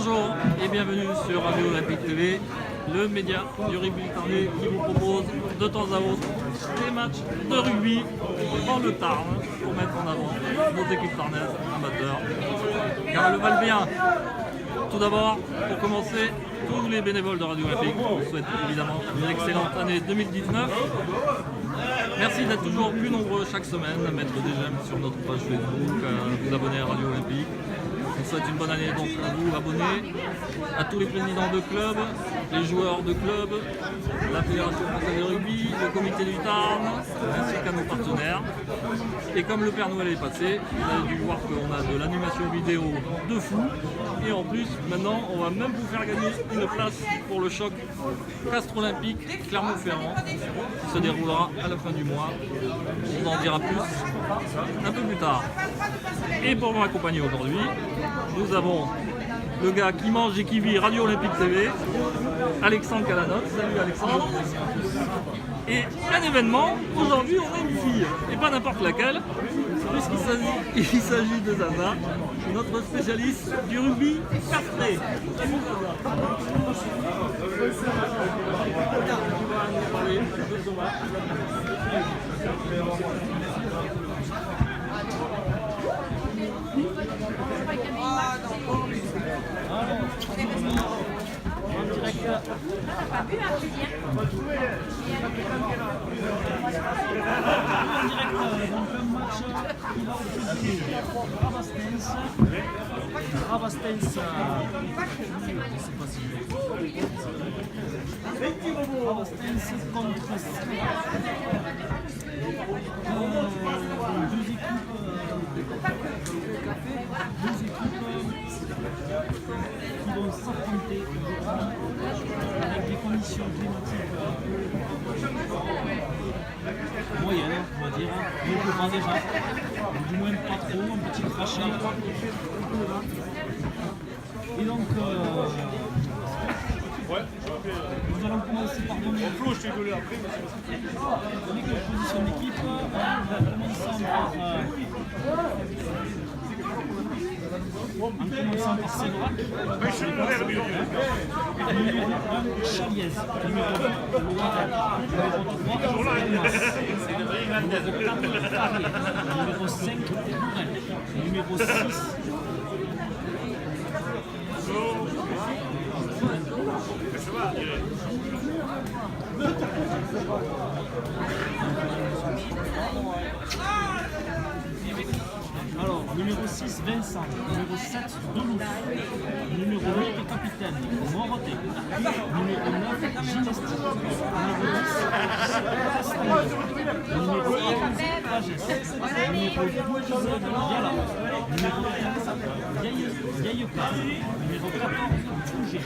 Bonjour et bienvenue sur Radio Olympique TV, le média du rugby tarnais qui vous propose de temps à autre des matchs de rugby dans le Tarn pour mettre en avant nos équipes tarnaises amateurs. Car le Val bien. Tout d'abord, pour commencer, tous les bénévoles de Radio Olympique vous souhaitent évidemment une excellente année 2019. Merci d'être toujours plus nombreux chaque semaine à mettre des j'aime sur notre page Facebook, à vous abonner à Radio Olympique. On souhaite une bonne année donc à vous, abonnés, à tous les présidents de clubs, les joueurs de clubs, la Fédération française de rugby, le comité du Tarn, ainsi qu'à nos partenaires. Et comme le Père Noël est passé, vous avez dû voir qu'on a de l'animation vidéo de fou. Et en plus, maintenant, on va même vous faire gagner une place pour le choc Castres Olympique Clermont-Ferrand, qui se déroulera à la fin du mois. On en dira plus un peu plus tard. Et pour m'accompagner aujourd'hui, nous avons le gars qui mange et qui vit Radio Olympique TV, Alexandre Calanotte. Salut Alexandre. Et un événement, aujourd'hui on a une fille, et pas n'importe laquelle, puisqu'il s'agit de Zaza, notre spécialiste du rugby castré. Salut Zaza. Rabastens, contre deux équipes qui vont s'affronter avec des conditions climatiques moyennes, on va dire, beaucoup pas déjà, du moins pas trop, un petit crachet. Et donc, nous allons commencer par donner les positions d'équipe en commençant par Sénorac, numéro 1, Chaliez, numéro 2, Loire, numéro 3, numéro 4, Carré, numéro 5, Bourrel, numéro 6, alors, numéro 6, Vincent, numéro 7, Delouf, numéro 8, capitaine, Moroté, numéro 9, Ginesti, numéro 10, numéro 11, Pagès, numéro 12, Yala, numéro 15, Vieillecar, numéro 14, Fouget,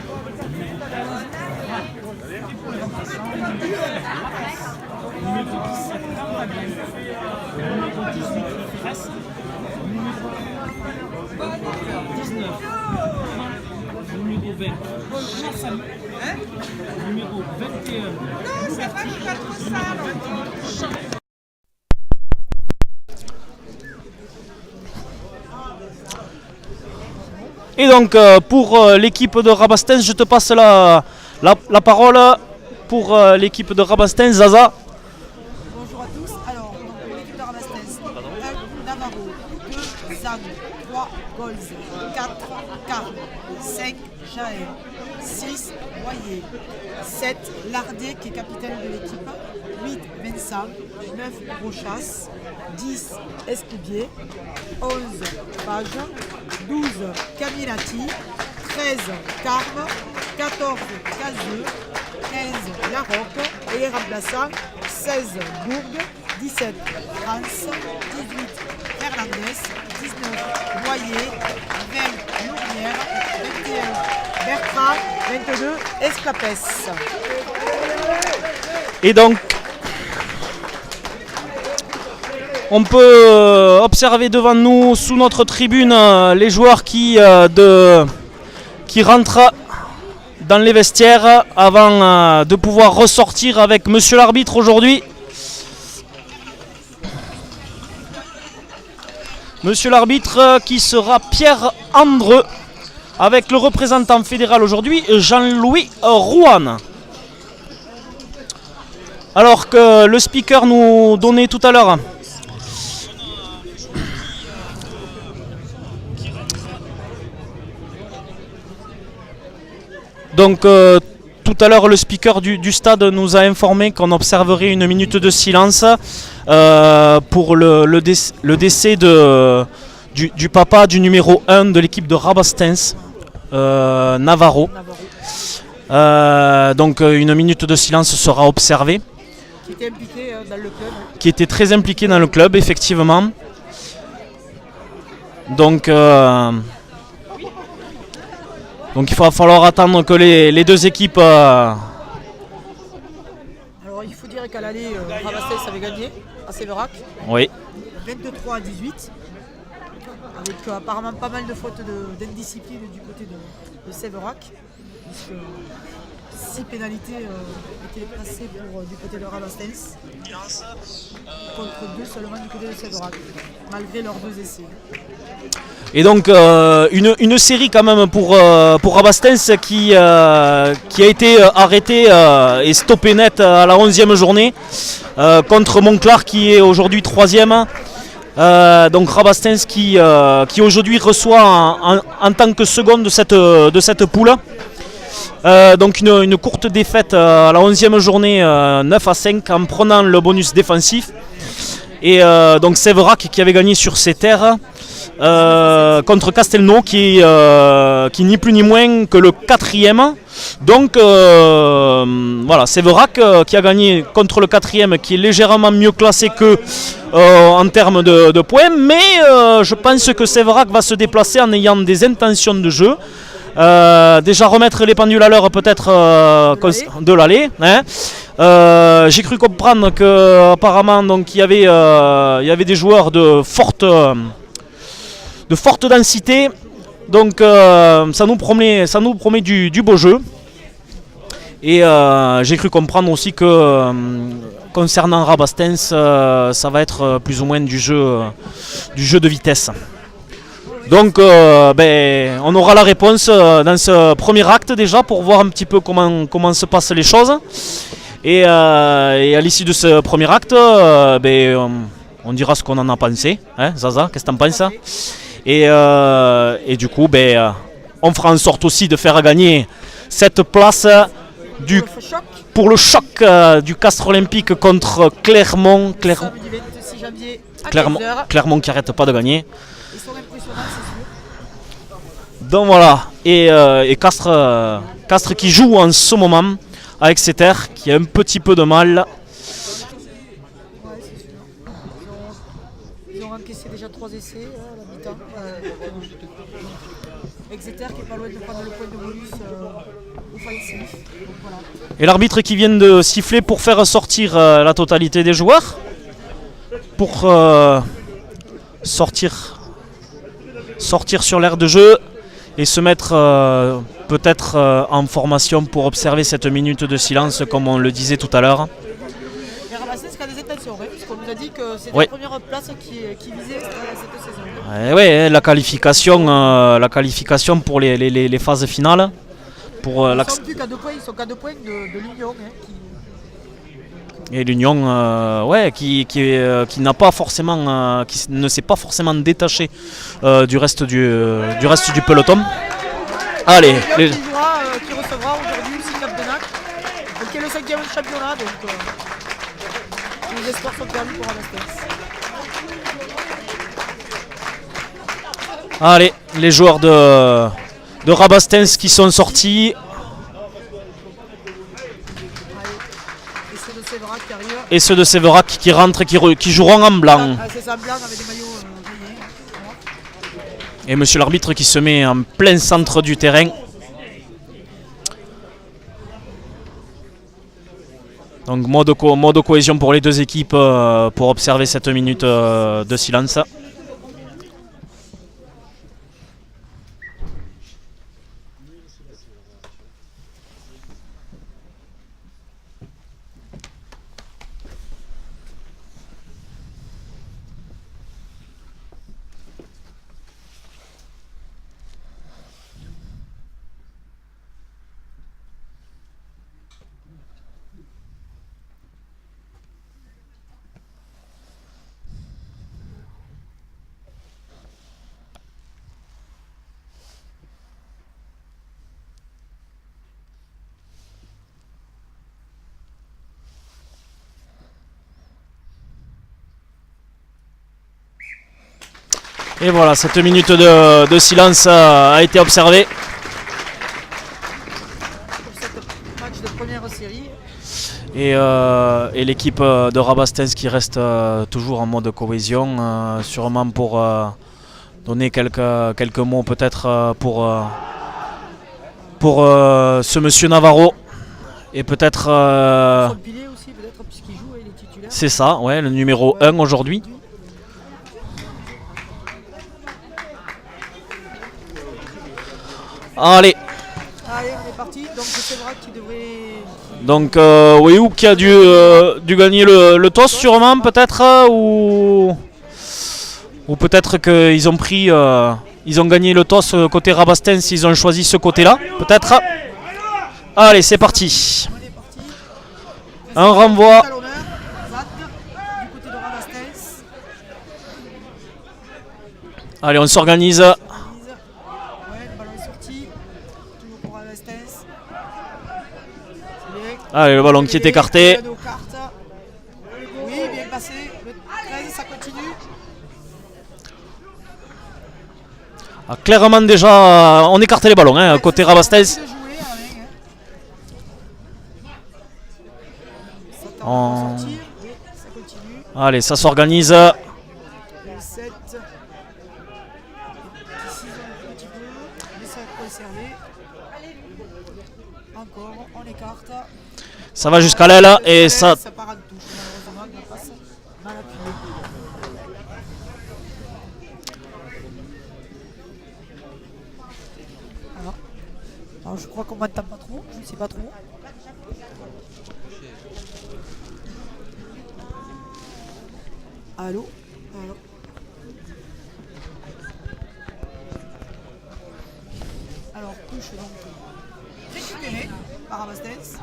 numéro 15, Val, et pour les remplaçants, numéro 17, Carlaguen, numéro 18, Fresse, numéro 19, numéro 20, Chassal, numéro 21, Louverture, numéro 22, Charles. Et donc pour l'équipe de Rabastens, je te passe la parole pour l'équipe de Rabastens, Zaza. Bonjour à tous. Alors, pour l'équipe de Rabastens, 1 Navarro, 2 Zan, 3 Golz, 4 Carl, 5 Jaël, 6 Boyer, 7 Lardet qui est capitaine de l'équipe, 8 Vincent, 9 Rochas, 10 Escubier, 11 Page, 12 Camilati, 13 Carme, 14 Cazeux, 15 Larocque et les remplaçants 16 Bourg, 17 France, 18 Fernandez, 19 Boyer, 20 Lournière, 21 Bertrand, 22 Esclapès. Et donc on peut observer devant nous, sous notre tribune, les joueurs qui rentrent dans les vestiaires avant de pouvoir ressortir avec monsieur l'arbitre aujourd'hui. Monsieur l'arbitre qui sera Pierre Andreux, avec le représentant fédéral aujourd'hui, Jean-Louis Rouen. Alors que le speaker nous donnait tout à l'heure donc tout à l'heure le speaker du stade nous a informé qu'on observerait une minute de silence pour le décès du papa du numéro 1 de l'équipe de Rabastens, Navarro. Donc une minute de silence sera observée. Qui était impliqué dans le club. Qui était très impliqué dans le club, effectivement. Donc il va falloir attendre que les deux équipes... Alors il faut dire qu'à l'aller, Rabastens avait gagné à Sévérac. Oui. 23 à 18. Avec apparemment pas mal de fautes d'indiscipline du côté de Sévérac. Puisque 6 pénalités étaient passées du côté de Rabastens. Contre 2 seulement du côté de Sévérac. Malgré leurs 2 essais. Et donc une série quand même pour Rabastens qui a été arrêtée et stoppée net à la 11e journée contre Montclar qui est aujourd'hui 3e. Donc Rabastens qui aujourd'hui reçoit en tant que seconde de cette poule. Donc une courte défaite à la 11e journée 9 à 5 en prenant le bonus défensif. Et donc Sévérac qui avait gagné sur ses terres contre Castelnau qui ni plus ni moins que le 4e. Donc voilà, Sévérac qui a gagné contre le 4e qui est légèrement mieux classé que en termes de points. Mais je pense que Sévérac va se déplacer en ayant des intentions de jeu. Déjà remettre les pendules à l'heure peut-être de l'aller. Hein. J'ai cru comprendre que apparemment donc il y avait des joueurs de forte densité. Donc ça nous promet du beau jeu. Et j'ai cru comprendre aussi que concernant Rabastens, ça va être plus ou moins du jeu de vitesse. Donc on aura la réponse dans ce premier acte déjà pour voir un petit peu comment se passent les choses. Et à l'issue de ce premier acte, on dira ce qu'on en a pensé. Hein, Zaza, qu'est-ce que t'en penses? Et du coup, on fera en sorte aussi de faire gagner cette place pour le choc du Castres Olympique contre Clermont. Clermont qui n'arrête pas de gagner. Ils sont impressionnants, c'est sûr. Donc voilà, et Castres qui joue en ce moment à Exeter, qui a un petit peu de mal. Ouais, c'est sûr. Ils ont encaissé déjà 3 essais à la mi-temps. Exeter qui est pas loin de prendre le point de bonus offensif. Donc voilà. Et l'arbitre qui vient de siffler pour faire sortir la totalité des joueurs. Pour sortir sur l'aire de jeu et se mettre peut-être en formation pour observer cette minute de silence comme on le disait tout à l'heure. Mais Rabastens qui a des intentions, parce qu'on nous a dit que c'était Ouais. la première place qui visait cette saison. Oui, la qualification pour les phases finales. Pour Ils sont plus qu'à 2 points, ils sont qu'à 2 points de l'Union. Et l'Union qui n'a pas forcément qui ne s'est pas forcément détaché du reste du peloton. Allez, Qui recevra aujourd'hui aussi Cap de Nac, qui est le 5e championnat, donc les espoirs sont perdus pour Rabastens. allez, les joueurs de Rabastens qui sont sortis. Et ceux de Sévérac qui rentrent, qui joueront en blanc. C'est ça, blanc avec des maillots rayés. Et monsieur l'arbitre qui se met en plein centre du terrain. Donc mode cohésion pour les deux équipes pour observer cette minute de silence. Et voilà, cette minute de silence a été observée. Pour cette match de première série. Et l'équipe de Rabastens qui reste toujours en mode cohésion, sûrement pour donner quelques mots peut-être pour ce monsieur Navarro. Et peut-être... Son pilier aussi, peut-être, puisqu'il joue, il est titulaire. c'est ça, ouais, le numéro 1 aujourd'hui. Allez, Allez, on est parti. Donc c'est vrai qu'il devrait. donc Weyoub qui a dû gagner le toss sûrement peut-être ou peut-être qu'ils ont pris ils ont gagné le toss côté Rabastens, ils ont choisi ce côté-là peut-être. Allez, c'est parti. On est parti. Un renvoi. Talonneur, Zad, du côté de Rabastens. Allez, on s'organise. Ouais, le ballon est sorti. Toujours pour Rabastens. C'est bien. Allez, le ballon qui est écarté. Nos cartes. Oui, bien passé. Le 13, ça continue. Ah, clairement déjà, on écartait les ballons hein, côté Rabastens. On... sortir. Oui, ça continue. Allez, ça s'organise. Le 7. Ici, un petit peu. Mais ça va conserver. Encore, on écarte. Ça va jusqu'à l'aile et ça... Ça part en touche. Malheureusement, la passe mal appuyée. Alors, je crois qu'on m'entend pas trop. Je ne sais pas trop. Allô? Allô? Alors, touche donc récupérée par Rabastens.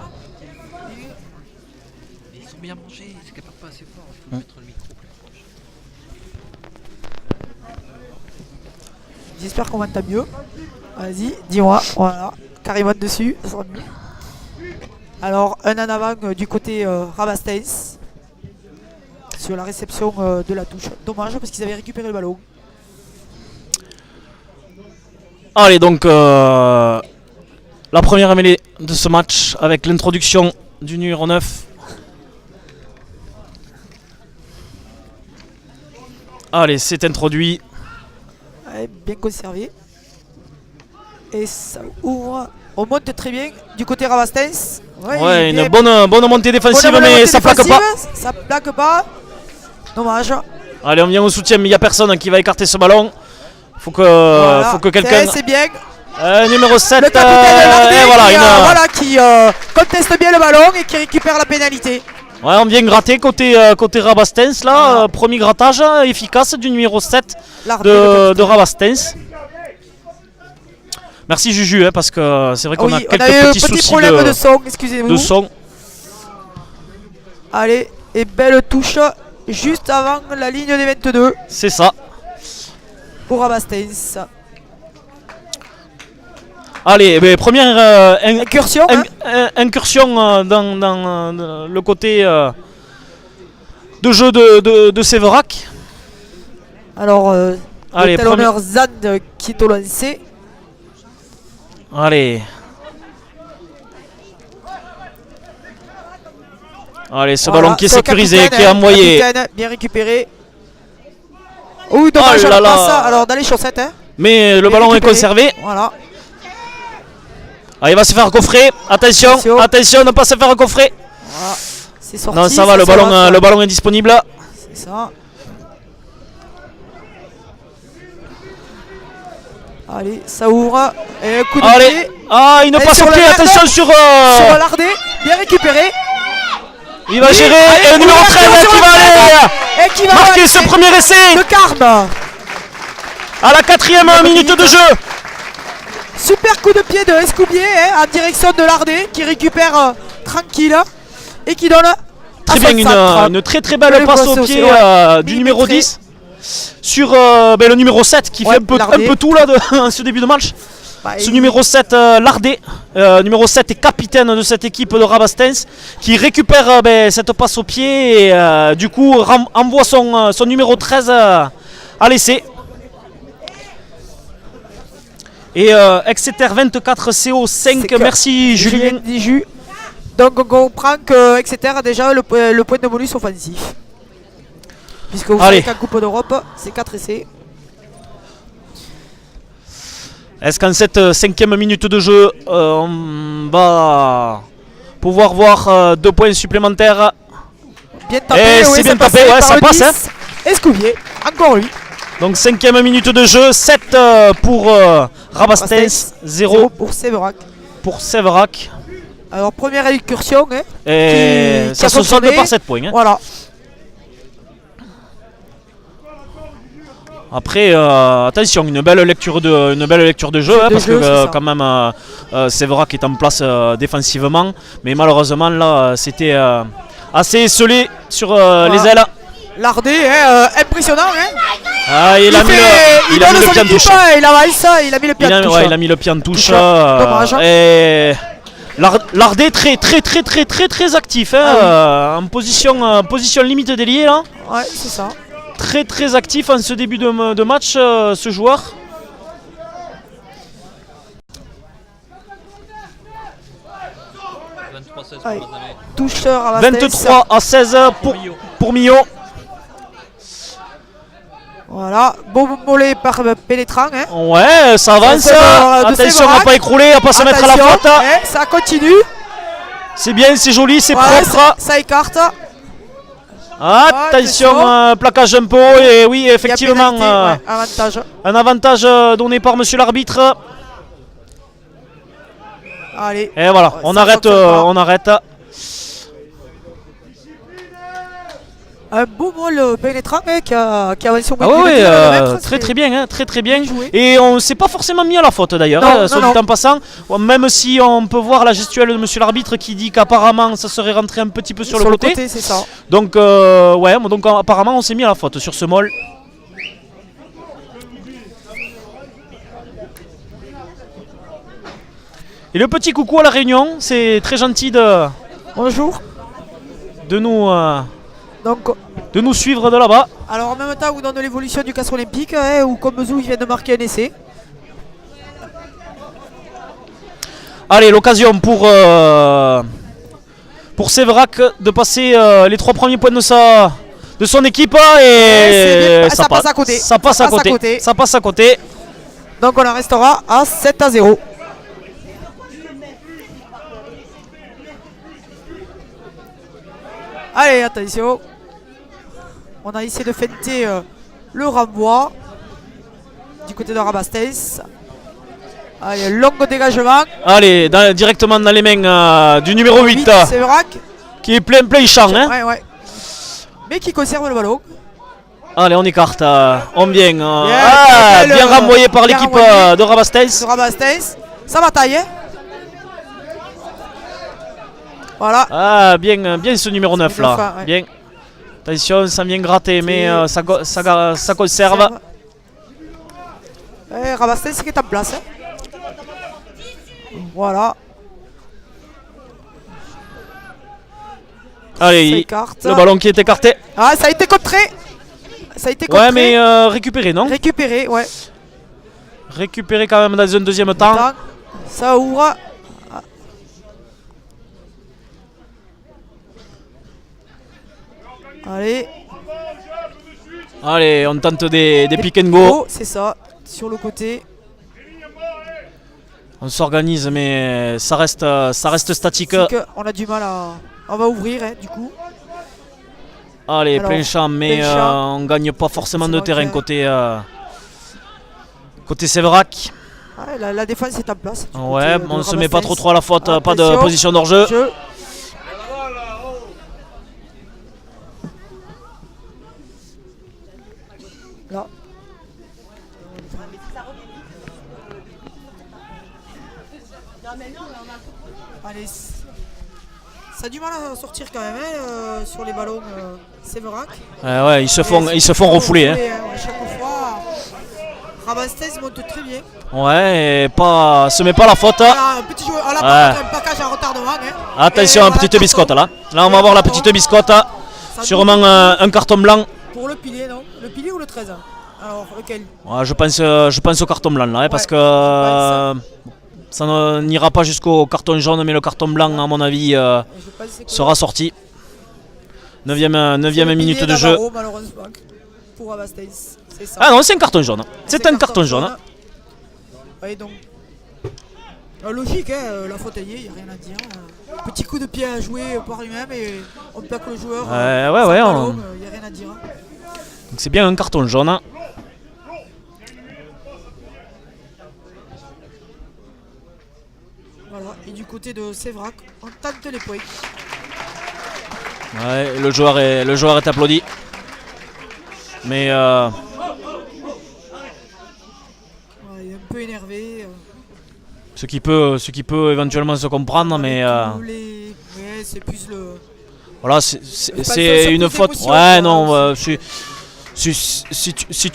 Ils sont bien mangés, c'est qu'elle part pas assez fort, il faut mettre le micro plus proche. J'espère qu'on m'entend mieux. Vas-y, dis-moi. Voilà, carrément dessus, ça sera mieux. Alors, un en avant du côté Rabastens sur la réception de la touche. Dommage parce qu'ils avaient récupéré le ballon. Allez, donc la première mêlée de ce match avec l'introduction du numéro 9. Allez, c'est introduit. Ouais, bien conservé. Et ça ouvre. On monte très bien du côté Rabastens. Ouais, bien- une bonne montée défensive, bonne mais montée ça plaque défensive, pas. Ça plaque pas. Dommage. Allez, on vient au soutien, mais il n'y a personne qui va écarter ce ballon. Faut que, Voilà. faut que quelqu'un... C'est bien. numéro 7, Le capitaine Lardé et voilà, qui, conteste bien le ballon et qui récupère la pénalité. Ouais, on vient gratter côté Rabastens là, premier grattage efficace du numéro 7 Lardé, de Rabastens. Merci Juju, hein, parce que c'est vrai qu'on a oui, quelques on a eu un petits petit soucis problème de son, excusez-vous. de son. Allez, et belle touche juste avant la ligne des 22 C'est ça. pour Rabastens. Allez, première Incursion, hein. incursion dans le côté de jeu de Séverac. Alors, Allez, le talonneur Zad qui est au lancé. Allez. Allez, ce Voilà, ballon qui est c'est le sécurisé, capitaine, qui est hein, envoyé. capitaine, bien récupéré. Oui, dommage Oh là la là. passe alors dans les chaussettes. Hein. Mais le Bien ballon est récupéré. conservé. Voilà. Ah, il va se faire coffrer. Attention, Attention. attention, ne pas se faire coffrer. Voilà. C'est sorti. Non, ça va, le ballon est disponible. C'est ça. Allez, ça ouvre. Et un coup de Allez. pied. Ah, il ne Et passe sur au le pied. merde. Attention sur. Sur Lardé, bien récupéré. Il va Oui, gérer. allez, Et le numéro ouverture 13 sur qui le va aller Et qui va marquer ce marquer premier essai de Carme. à la 4e minute de jeu. Super coup de pied de Escoubier en direction de Lardé qui récupère tranquille et qui donne Très à bien, son centre. une très très belle Le passe boss au aussi, pied ouais. du numéro Millimétré. 10 sur le numéro 7 qui Ouais, fait un Lardé. peu tout là en ce début de match. Bah, Ce il- numéro 7, Lardé, numéro 7 est capitaine de cette équipe de Rabastens qui récupère cette passe au pied et du coup envoie son numéro 13 à l'essai. Et Exeter 24, CO 5. Merci Julien. Diju. Donc on comprend que Exeter a déjà le point de bonus offensif. Puisque vous savez qu'en Coupe d'Europe, c'est 4 essais. Est-ce qu'en cette 5e minute de jeu, on va pouvoir voir 2 points supplémentaires? Bien tapé, c'est bien tapé, ouais, ça passe. Hein. Escouvier, encore lui. Donc 5e minute de jeu, 7 pour Rabastens, 0 pour Séverac. Pour Séverac. Alors première incursion, hein, et ça se solde par 7 points. Hein. Voilà. Après, attention, une belle lecture de jeu, parce que quand même Séverac est en place défensivement, mais malheureusement là c'était assez esselé sur les ailes. Lardé, impressionnant. Hein. Ah, il a mis le pied en touche. Il avance, il a mis le pied en touche. Ouais, il a mis le pied en touche. Dommage. Et Lardé très actif, hein, en position limite déliée là. Ouais, c'est ça. Très actif en ce début de match, ce joueur. Toucheur à la 23 à 16 pour Millau. Voilà, beau mollet par pénétrant. Hein. Ouais, ça avance. Attention à ne pas écrouler, à ne pas se mettre à la faute. Ça continue. C'est bien, c'est joli, c'est propre. Ça écarte. Attention, plaquage un peu. Et oui, effectivement, avantage. Un avantage donné par monsieur l'arbitre. Allez. Et voilà, on arrête. Un beau molle pénétrant qui a avancé au très bien, hein, très bien. Joué. Et on ne s'est pas forcément mis à la faute d'ailleurs, soit dit en passant. Même si on peut voir la gestuelle de monsieur l'arbitre qui dit qu'apparemment ça serait rentré un petit peu sur le côté. C'est ça. Donc, donc apparemment on s'est mis à la faute sur ce molle. Et le petit coucou à la Réunion, c'est très gentil Bonjour. de nous. Donc, de nous suivre de là-bas. Alors en même temps, vous donnez l'évolution du castre olympique, où comme Zou il vient de marquer un essai. Allez, l'occasion pour Séverac de passer les 3 premiers points de son équipe et ça passe à côté. Ça passe à côté. Donc on en restera à 7-0. Allez, attention. On a essayé de feinter le renvoi du côté de Rabastens. Allez, long dégagement. Allez, directement dans les mains du numéro 8. Séverac. Qui est plein champ. Hein. Ouais. Mais qui conserve le ballon. Allez, on écarte. On vient. Bien renvoyé par l'équipe de Rabastens. Ça bataille. Hein. Voilà. Ah, bien ce numéro 9 là. Ouais. Bien. Attention, ça vient gratter, mais ça conserve. Rabastens qui est en place. Hein. Voilà. Allez, le ballon qui est écarté. Ah, ça a été contré. Ouais, mais récupéré, non? Récupéré, ouais. Récupéré quand même dans un deuxième temps. Ça ouvre. Allez, on tente des pick and go. C'est ça, sur le côté. On s'organise, mais ça reste statique. On a du mal à... On va ouvrir, hein, du coup. Allez, plein champ, mais on gagne pas forcément de terrain côté Séverac. La défense est en place. Ouais, on se met pas trop à la faute, pas de position d'hors-jeu. Là. Allez, ça a du mal à sortir quand même sur les ballons Séverac. Ouais, ils se font refouler. Hein. Chaque fois, Rabastens monte très bien. Ouais, et se met pas à la faute. Un petit joueur, un plaquage à retardement. Hein. Attention, une petite biscotte là. Là, on va voir la petite biscotte. Sûrement un carton blanc. Pour le pilier, non? Le pilier ou le 13? Alors, lequel? Ouais, je pense au carton blanc là, parce Ouais, que ça n'ira pas jusqu'au carton jaune, mais le carton blanc, à mon avis, Je pense que sera sorti. 9e c'est le minute pilier de jeu. Navarro, malheureusement, pour Abastens. C'est ça. Ah non, c'est un carton jaune. C'est un carton jaune. Ouais, donc. Logique, hein, la faute il n'y a rien à dire. Petit coup de pied à jouer par lui-même et on plaque le joueur. Ouais, il n'y a rien à dire. Donc c'est bien un carton jaune. Voilà. Et du côté de Séverac, on tente les points. Ouais, le joueur est applaudi. Mais Ouais, il est un peu énervé. ce qui peut éventuellement se comprendre, mais Ouais, c'est plus le. voilà, pas c'est le une seul faute. coup d'émotion, Ouais, quoi, non, c'est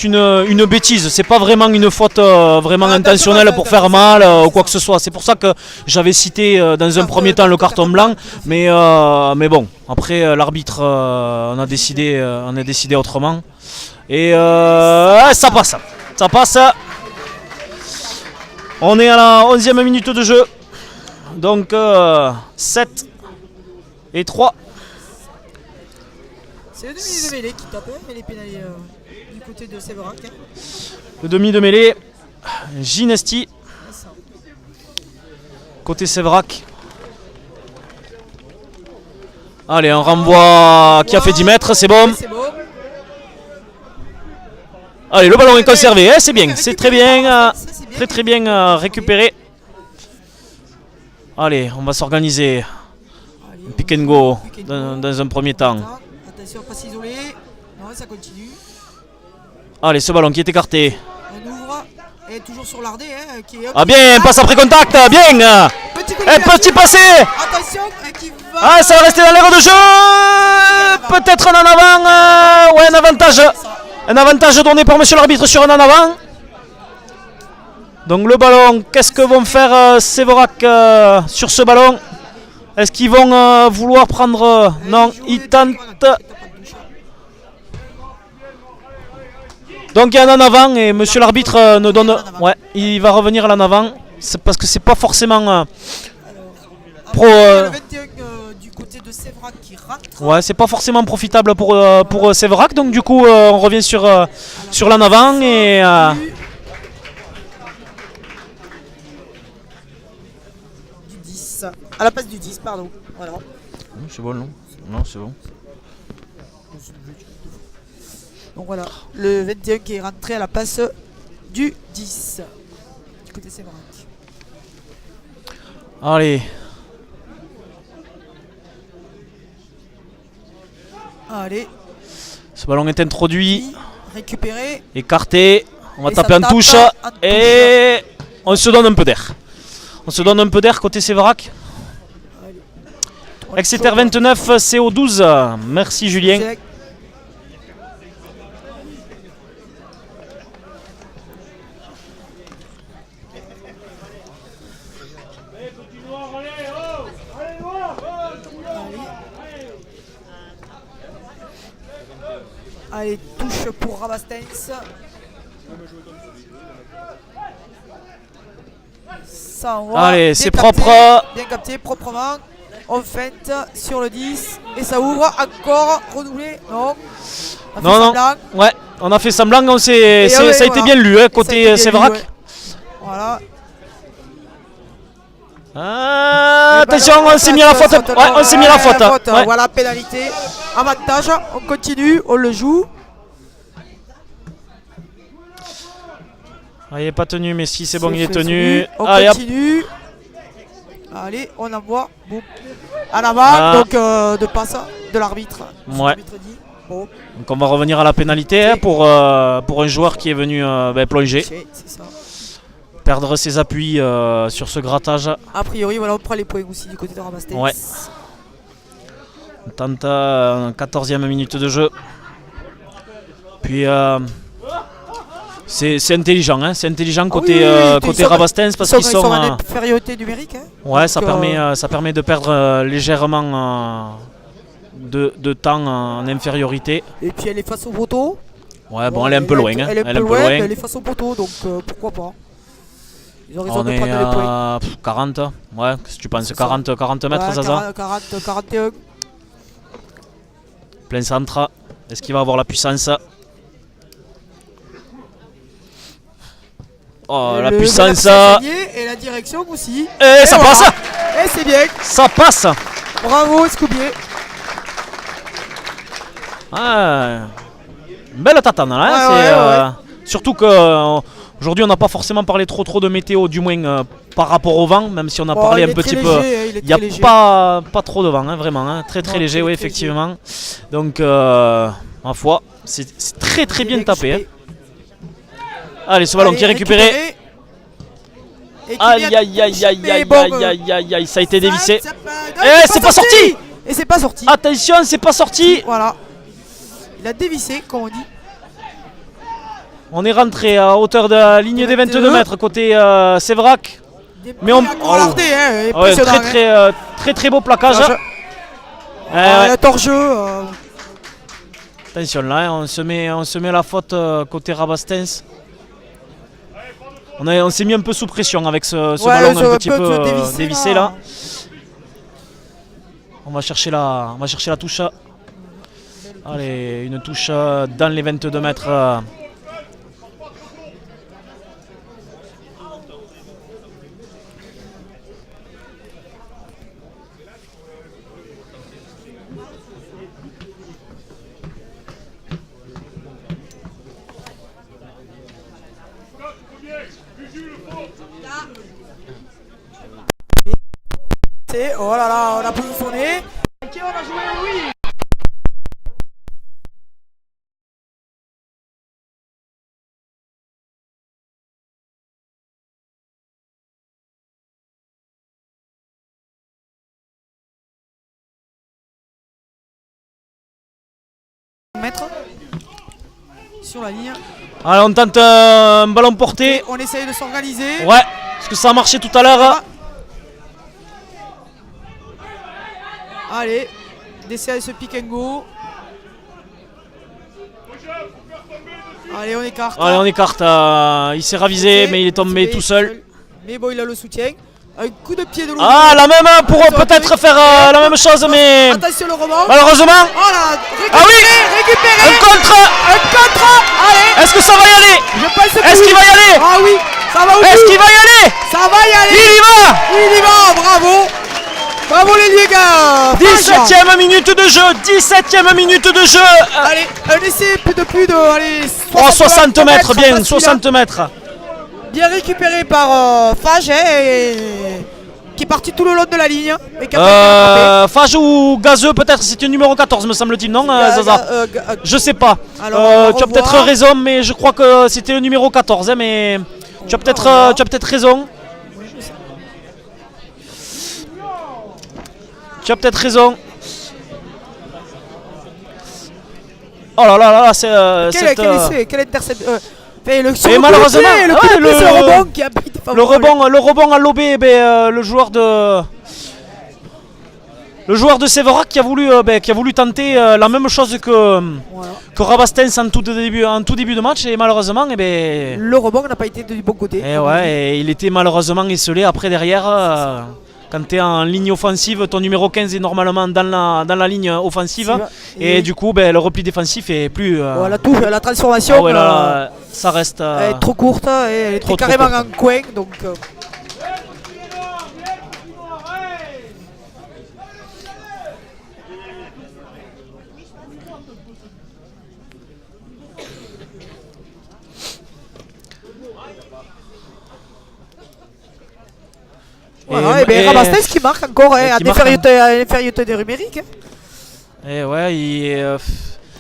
une bêtise. C'est pas vraiment une faute vraiment Ah, intentionnelle d'accord, pour faire mal d'accord, ou quoi que ce soit. C'est pour ça que j'avais cité dans un Ah, premier temps le carton blanc. Mais bon, après l'arbitre on a décidé autrement. Et ça passe. Ça passe. On est à la 11e minute de jeu. Donc 7 et 3. C'est le demi de mêlée qui tape, mais les pénalités du côté de Séverac. Hein. Le demi de mêlée, Ginesti, C'est ça. côté Séverac. Allez, un renvoi qui a fait 10 mètres, c'est bon. Ouais, c'est bon. Allez, le ballon est conservé, c'est bien, c'est très bien, Ça, c'est bien. très bien récupéré. Allez, on va s'organiser. Allez, Pick and go pick and go. dans un premier temps. Attention à pas s'isoler. Non, ça continue. Allez, ce ballon qui est écarté. On ouvre. Et toujours sur l'Ardé. Hein, qui est Ah bien, passe après contact, bien. Petit, Un petit passé. Attention, qui va. Ah, ça va rester dans l'air de jeu. Peut-être un en avant. Ouais, un avantage. Un avantage donné par monsieur l'arbitre sur un en avant. Donc le ballon, qu'est-ce que vont faire Séverac sur ce ballon? Est-ce qu'ils vont vouloir prendre... non, ils tentent. Donc il y a un en avant et monsieur l'arbitre ne donne... Ouais, il va revenir à l'en avant. C'est parce que c'est pas forcément... pro... Le 21 du côté de Séverac qui rentre. Ouais, c'est pas forcément profitable pour Séverac. Donc du coup, on revient sur l'en avant et... Du 10. À la place du 10, pardon. Voilà. C'est bon, non? Non, c'est bon. Donc voilà, le 21 qui est rentré à la place du 10. Du côté Séverac. Allez. Allez, Ce ballon est introduit, récupéré. écarté. On va Et taper ça en tape touche. en touche. Et on se donne un peu d'air. On se donne un peu d'air côté Séverac. Exeter 29, CO 12. Merci Julien. C'est- Allez, touche pour Rabastens. Ça envoie. Allez, Bien c'est capté, propre. Bien capté, proprement. On feinte sur le 10 et ça ouvre encore. Renouvelé. Non. On fait Non, non. semblant. Ouais, on a fait semblant. Ça a ouais, été voilà. bien lu Et ça a côté été bien Séverac. lu, ouais. Voilà. Ah, Et ben attention, alors, on s'est mis à la faute. faute, Ouais, on s'est mis à la faute. Ouais. Voilà, pénalité. Avantage. On continue. On le joue. Ah, il n'est pas tenu, mais si c'est bon, C'est il est fait, tenu. c'est bon. On Allez, hop. continue. Allez, on envoie. Boum. En avant, Ah. donc de passe de l'arbitre. Ouais. L'arbitre dit. Bon, Donc on va revenir à la pénalité Ok. pour un joueur qui est venu plonger, c'est ça. perdre ses appuis sur ce grattage. A priori, voilà, on prend les points aussi du côté de Rabastens. Ouais. On tente 14e minute de jeu. Puis c'est intelligent, hein, c'est intelligent côté, oui, côté ils sont- Rabastens parce Ils qu'ils sont... en infériorité numérique. Hein. ouais, ça donc, permet de perdre légèrement de temps en infériorité. Et puis elle est face au poteau. Ouais, bon, elle est un peu loin. Hein. Elle est un peu loin, mais elle est face au poteau, donc pourquoi pas. Ils ont raison On de est prendre les points. à 40. Ouais, qu'est-ce que tu penses? C'est 40 mètres, Ouais, Zaza? 41. Plein centre. Est-ce qu'il va avoir la puissance? Oh, la Le puissance. et la direction aussi. Et ça voilà. passe. Et c'est bien. Ça passe. Bravo, Scoubier. Ah, une belle tatane là. Hein, Ouais, surtout que aujourd'hui on n'a pas forcément parlé trop de météo, du moins par rapport au vent, même si on a parlé un petit peu. Il n'y a pas trop de vent, hein, vraiment. Hein, très léger, oui, effectivement. Donc, ma foi, c'est très bien tapé. Hein. Allez, ce ballon qui est récupéré. Aïe, ça a été dévissé. Et c'est pas sorti. Et c'est pas sorti. Attention, c'est pas sorti. Voilà. Il a dévissé, comme on dit. On est rentré à hauteur de la ligne des 22 mètres côté Séverac. Mais on très beau plaquage. La torjeu. Attention là, on se met à la faute côté Rabastens. On s'est mis un peu sous pression avec ce ballon un petit peu dévissé là. On va chercher la touche. Allez, une touche dans les 22 mètres. Oh là là, on a positionné. Ok, on a joué, oui. Mettre sur la ligne. Allez, on tente un ballon porté. Et on essaye de s'organiser. Ouais, parce que ça a marché tout à l'heure. Allez, DCS pick and go. Allez, on écarte. Allez, on écarte. Il s'est ravisé, mais il est tombé tout seul. Mais bon, il a le soutien. Un coup de pied de l'eau. Ah, la même pour peut-être faire la même chose, mais attention le rebond. malheureusement. Oh là, Ah oui, récupéré. un contre. Allez. Est-ce que ça va y aller? Je pense que Est-ce qu'il va y aller? Ah oui, ça va aussi. Est-ce qu'il va y aller? Ça va y aller. Il y va. Bravo. Bravo les gars. 17ème minute de jeu. 17ème minute de jeu. Allez, un essai de plus de 60 mètres, bien, 60 mètres. Bien récupéré par Fage, qui est parti tout le long de la ligne. Et qui a Fage ou Gazeux, peut-être, c'était le numéro 14, me semble-t-il, non, Zaza? Je sais pas. Tu as peut-être raison, mais je crois que c'était le numéro 14, hein, mais tu as peut-être raison. Tu as peut-être raison. Oh là là là, c'est. Quel interception. Et malheureusement, le rebond a lobé le joueur de Séverac qui a voulu tenter la même chose que Rabastens en tout début de match, et malheureusement le rebond n'a pas été du bon côté. Et il était malheureusement esselé après derrière. Quand tu es en ligne offensive, ton numéro 15 est normalement dans la ligne offensive. Et du coup, le repli défensif est plus. La transformation. Ça reste. Elle est trop courte. Elle était carrément en coin. Donc. Voilà, et Rabastens qui marque encore à l'infériorité numérique. Et ouais,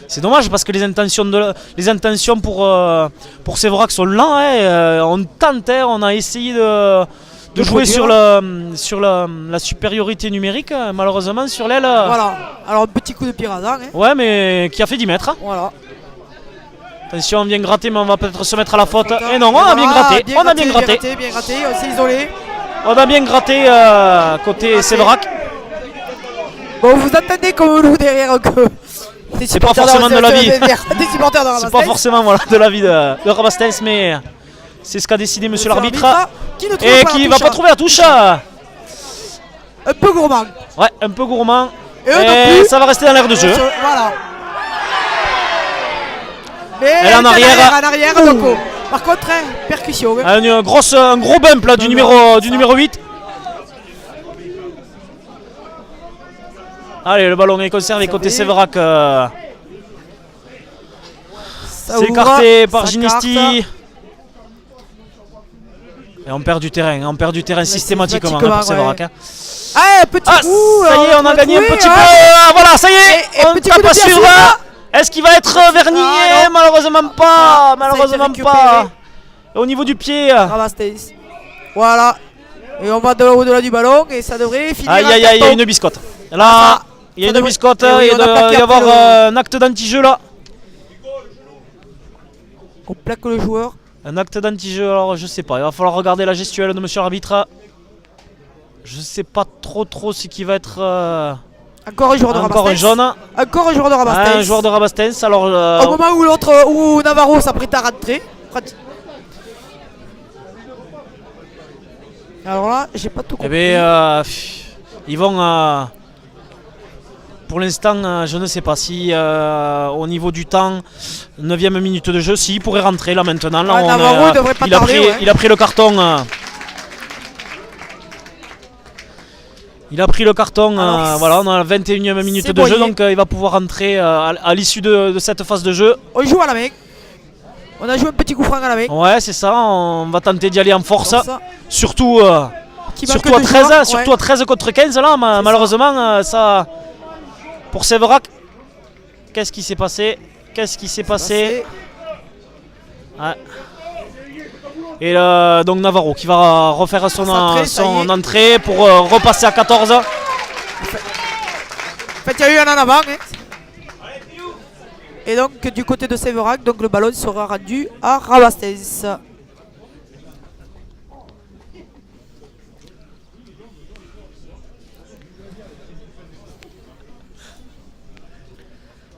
c'est dommage parce que les intentions pour Séverac sont là. On tente, on a essayé de jouer sur la supériorité numérique. Malheureusement, sur l'aile. Voilà, alors un petit coup de pied rasant. Ouais, mais qui a fait 10 mètres. Voilà. Attention, on vient gratter, mais on va peut-être se mettre à la faute. Et non, on a bien gratté. Bien gratté, on s'est isolé. On a bien gratté côté Séverac. Bon, vous entendez comme nous derrière que C'est pas forcément de l'avis. Des supporters de C'est Rabastens. pas forcément voilà, de l'avis de Rabastens, mais c'est ce qu'a décidé monsieur l'arbitre. Qui ne trouve Et pas qui la va touche, pas trouver la touche. Un peu gourmand. Ouais, un peu gourmand. Et eux non plus. Ça va rester dans l'air de jeu. Voilà. Mais Elle est en arrière. En arrière, donc, par contre, hein, percussion. Hein. Un gros bump là, du numéro 8. Allez, le ballon est conservé côté Séverac. Ça C'est ouvre, écarté par ça Ginesti. carte. Et on perd du terrain, systématiquement systématiquement, pour Séverac. ouais. Hein. Ah, petit Ah, coup. ça y est, on a gagné un petit peu. Ah, voilà, ça y est, Et on petit tape coup de pas pied à sur. Silva. Est-ce qu'il va être vernier? Ah, non. Malheureusement pas. Ah, Malheureusement ça a été pas. récupéré. Et au niveau du pied. Rabastens. Voilà. Et on va de au-delà du ballon et ça devrait finir. Aïe en aïe aïe, il y a carton. une biscotte. Ah, Là, il y a ça une devrait- biscotte. Eh oui, Il on a doit plaqué y avoir après un acte d'anti-jeu là. On plaque le joueur. Un acte d'anti-jeu, alors je sais pas. Il va falloir regarder la gestuelle de monsieur l'arbitre. Je sais pas trop ce qui va être. Encore un joueur de Encore un Rabastens. jaune. Encore un joueur de Rabastens. Un joueur de Rabastens. Alors, Au moment où où Navarro s'apprête à rentrer. Alors là, j'ai pas tout eh compris. ben, ils vont. Pour l'instant, je ne sais pas si au niveau du temps, 9ème minute de jeu, s'il pourrait rentrer là maintenant. Là, Ouais, Navarro, il devrait pas tarder, ouais. Il a pris le carton. Il a pris le carton. Alors, voilà, on a la 21ème minute c'est de jeu, Boyer. donc il va pouvoir rentrer à l'issue de cette phase de jeu. On joue à la main. On a joué un petit coup franc à la main. Ouais, c'est ça. On va tenter d'y aller en force. Comme ça. Surtout. Qui manque Surtout à de 13, joueurs, surtout ouais. à 13 contre 15 là, malheureusement ça pour Séverac. Qu'est-ce qui s'est passé? Ouais. Et donc Navarro qui va refaire son Centré, ça y est. entrée pour repasser à 14. En fait, il y a eu un en avant. Hein. Et donc, du côté de Séverac, donc le ballon sera rendu à Rabastens.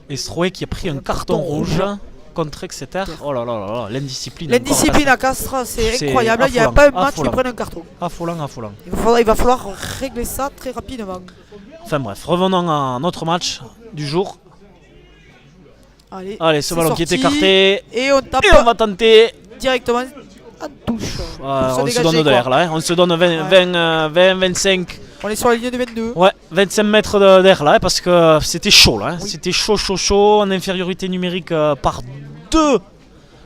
Et Stroé qui a pris un carton rouge contre Exeter. Oh là là là là, l'indiscipline. L'indiscipline à Castres, c'est C'est incroyable. Il n'y a affolant, pas un match qui affolant. prenne un carton. Affolant. Il va falloir régler ça très rapidement. Enfin bref, revenons à notre match du jour. Allez, Allez, ce c'est ballon qui est sorti. écarté. Et on tape Et on va tenter. directement en touche. Pour On se dégager, donne de quoi. l'air là, hein. On se donne 20-25. On est sur la ligne de 22. Ouais, 25 mètres d'air là, parce que c'était chaud là. Hein. Oui. C'était chaud, en infériorité numérique par 2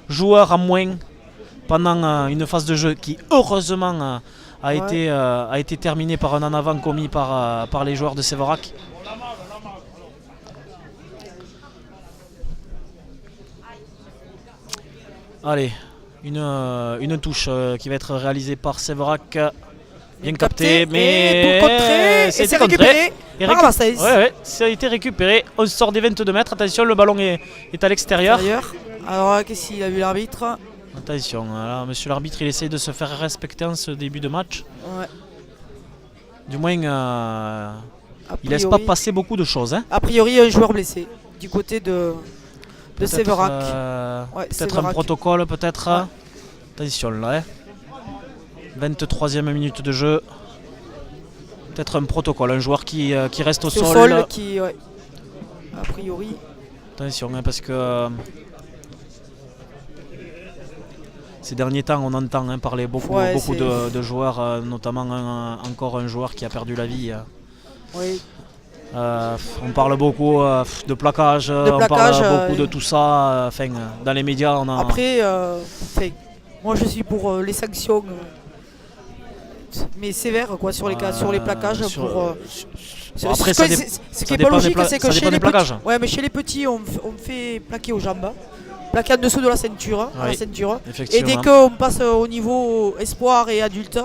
joueurs à moins pendant une phase de jeu qui heureusement a été terminée par un en avant commis par les joueurs de Séverac. Allez, une touche qui va être réalisée par Séverac. Bien capté, mais tout contré, et c'était c'est contré. récupéré Et par Rabastens. ouais, ça a été récupéré. On sort des 22 mètres. Attention, le ballon est à l'extérieur. D'ailleurs, alors qu'est-ce qu'il a vu l'arbitre? Attention, là, monsieur l'arbitre, il essaye de se faire respecter en ce début de match. Ouais. Du moins, A il laisse priori- pas passer beaucoup de choses. Hein. A priori, un joueur blessé du côté de Peut-être, Séverac. peut-être Ouais, un Séverac. protocole, peut-être. Ouais. Attention là. Hein. 23e minute de jeu. Peut-être un protocole, un joueur qui reste au C'est sol. qui, ouais. A priori. Attention, hein, parce que ces derniers temps, on entend parler beaucoup Ouais, de joueurs, notamment encore un joueur qui a perdu la vie. Oui. On parle beaucoup de plaquage, on plaquage, parle beaucoup de tout ça. Enfin, dans les médias, on a. Après, moi je suis pour les sanctions, mais sévères quoi, sur les plaquages. Après, ça ce qui ça est pas dépend logique, des c'est que ça chez dépend les des plaquages. petits, ouais, mais chez les petits, on fait plaquer aux jambes, plaquer en dessous de la ceinture, à la Oui, ceinture. Et effectivement. dès qu'on passe au niveau espoir et adulte,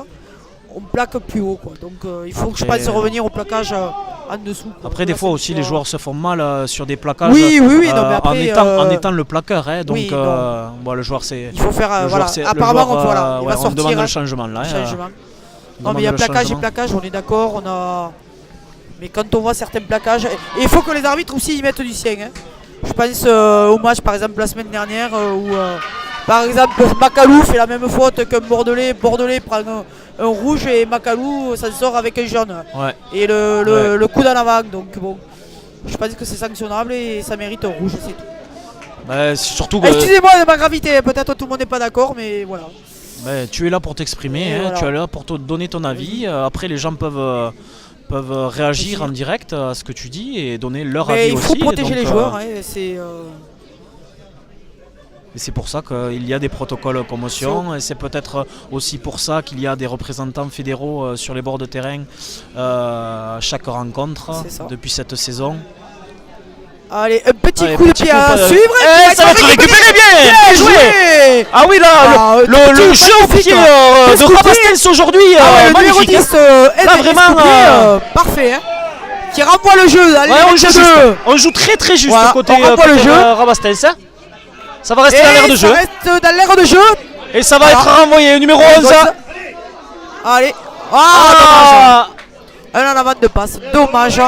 on plaque plus haut quoi. Donc il faut que je Après, pense revenir au plaquage en dessous. Quoi, Après, de des la fois aussi, ceinture. les joueurs se font mal sur des plaquages. Oui, non, mais après, en étant le plaqueur. Hein, donc, oui, non. bon, le joueur, c'est. Il faut faire, le voilà. joueur, c'est- le Apparemment, joueur, voilà, il va on sortir demande le changement là. un hein, changement. on Non, mais il y a demande le plaquage et changement. plaquage, on est d'accord, on a. Mais quand on voit certains plaquages, et il faut que les arbitres aussi y mettent du sien. Hein. Je pense au match par exemple la semaine dernière où par exemple Macalou fait la même faute qu'un Bordelais. Bordelais prend un rouge et Macalou s'en sort avec un jaune. Ouais. Et le coup d'en avant. Donc bon, je pense que c'est sanctionnable et ça mérite un rouge, c'est tout. Bah, surtout que Excusez-moi de ma gravité, peut-être tout le monde n'est pas d'accord, mais voilà. bah, tu es là pour t'exprimer, Et hein, voilà. tu es là pour te donner ton avis. Après, les gens peuvent réagir en direct à ce que tu dis et donner leur Mais avis il faut aussi. protéger donc, les joueurs, hein, Et c'est pour ça qu'il y a des protocoles commotion. Et c'est peut-être aussi pour ça qu'il y a des représentants fédéraux sur les bords de terrain à chaque rencontre C'est ça. depuis cette saison. Allez, un petit Allez, coup de petit pied coup à de- suivre. Eh, ça va être récupéré bien joué. Ah oui, là, Ah, le jeu au magnifique, pied hein. de Escoubé. Rabastens aujourd'hui, Ah ouais, le numéro magnifique. 10, Là, vraiment, parfait. Hein. Qui renvoie le jeu. Allez, Ouais, on le joue jeu. juste. On joue très très juste Voilà, côté, on renvoie le jeu. Rabastens. Hein. Ça va rester dans l'air de Et jeu. ça reste dans l'air de jeu. Et ça va Voilà. être renvoyé. Numéro 11. Allez. Ah, dommage. Ah, Un en avant de passe. Dommage.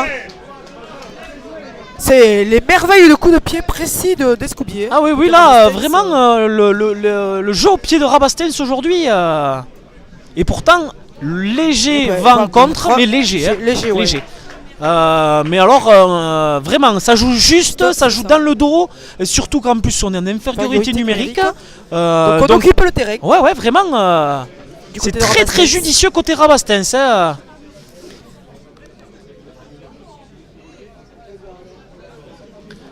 C'est les merveilles de coups de pied précis d'Escoubier. Ah oui, oui, De là, Rabastens. vraiment, le jeu au pied de Rabastens aujourd'hui. Et pourtant, léger Ouais, vent pas contre, contre. mais léger. C'est Hein, léger, ouais. Mais alors, vraiment, ça joue juste, C'est ça joue ça. dans le dos. Et surtout qu'en plus, on est en infériorité Infériorité numérique. numérique. Donc on donc, occupe le terrain. ouais, ouais, vraiment, Du c'est côté de très très Rabastens. judicieux côté Rabastens. Hein.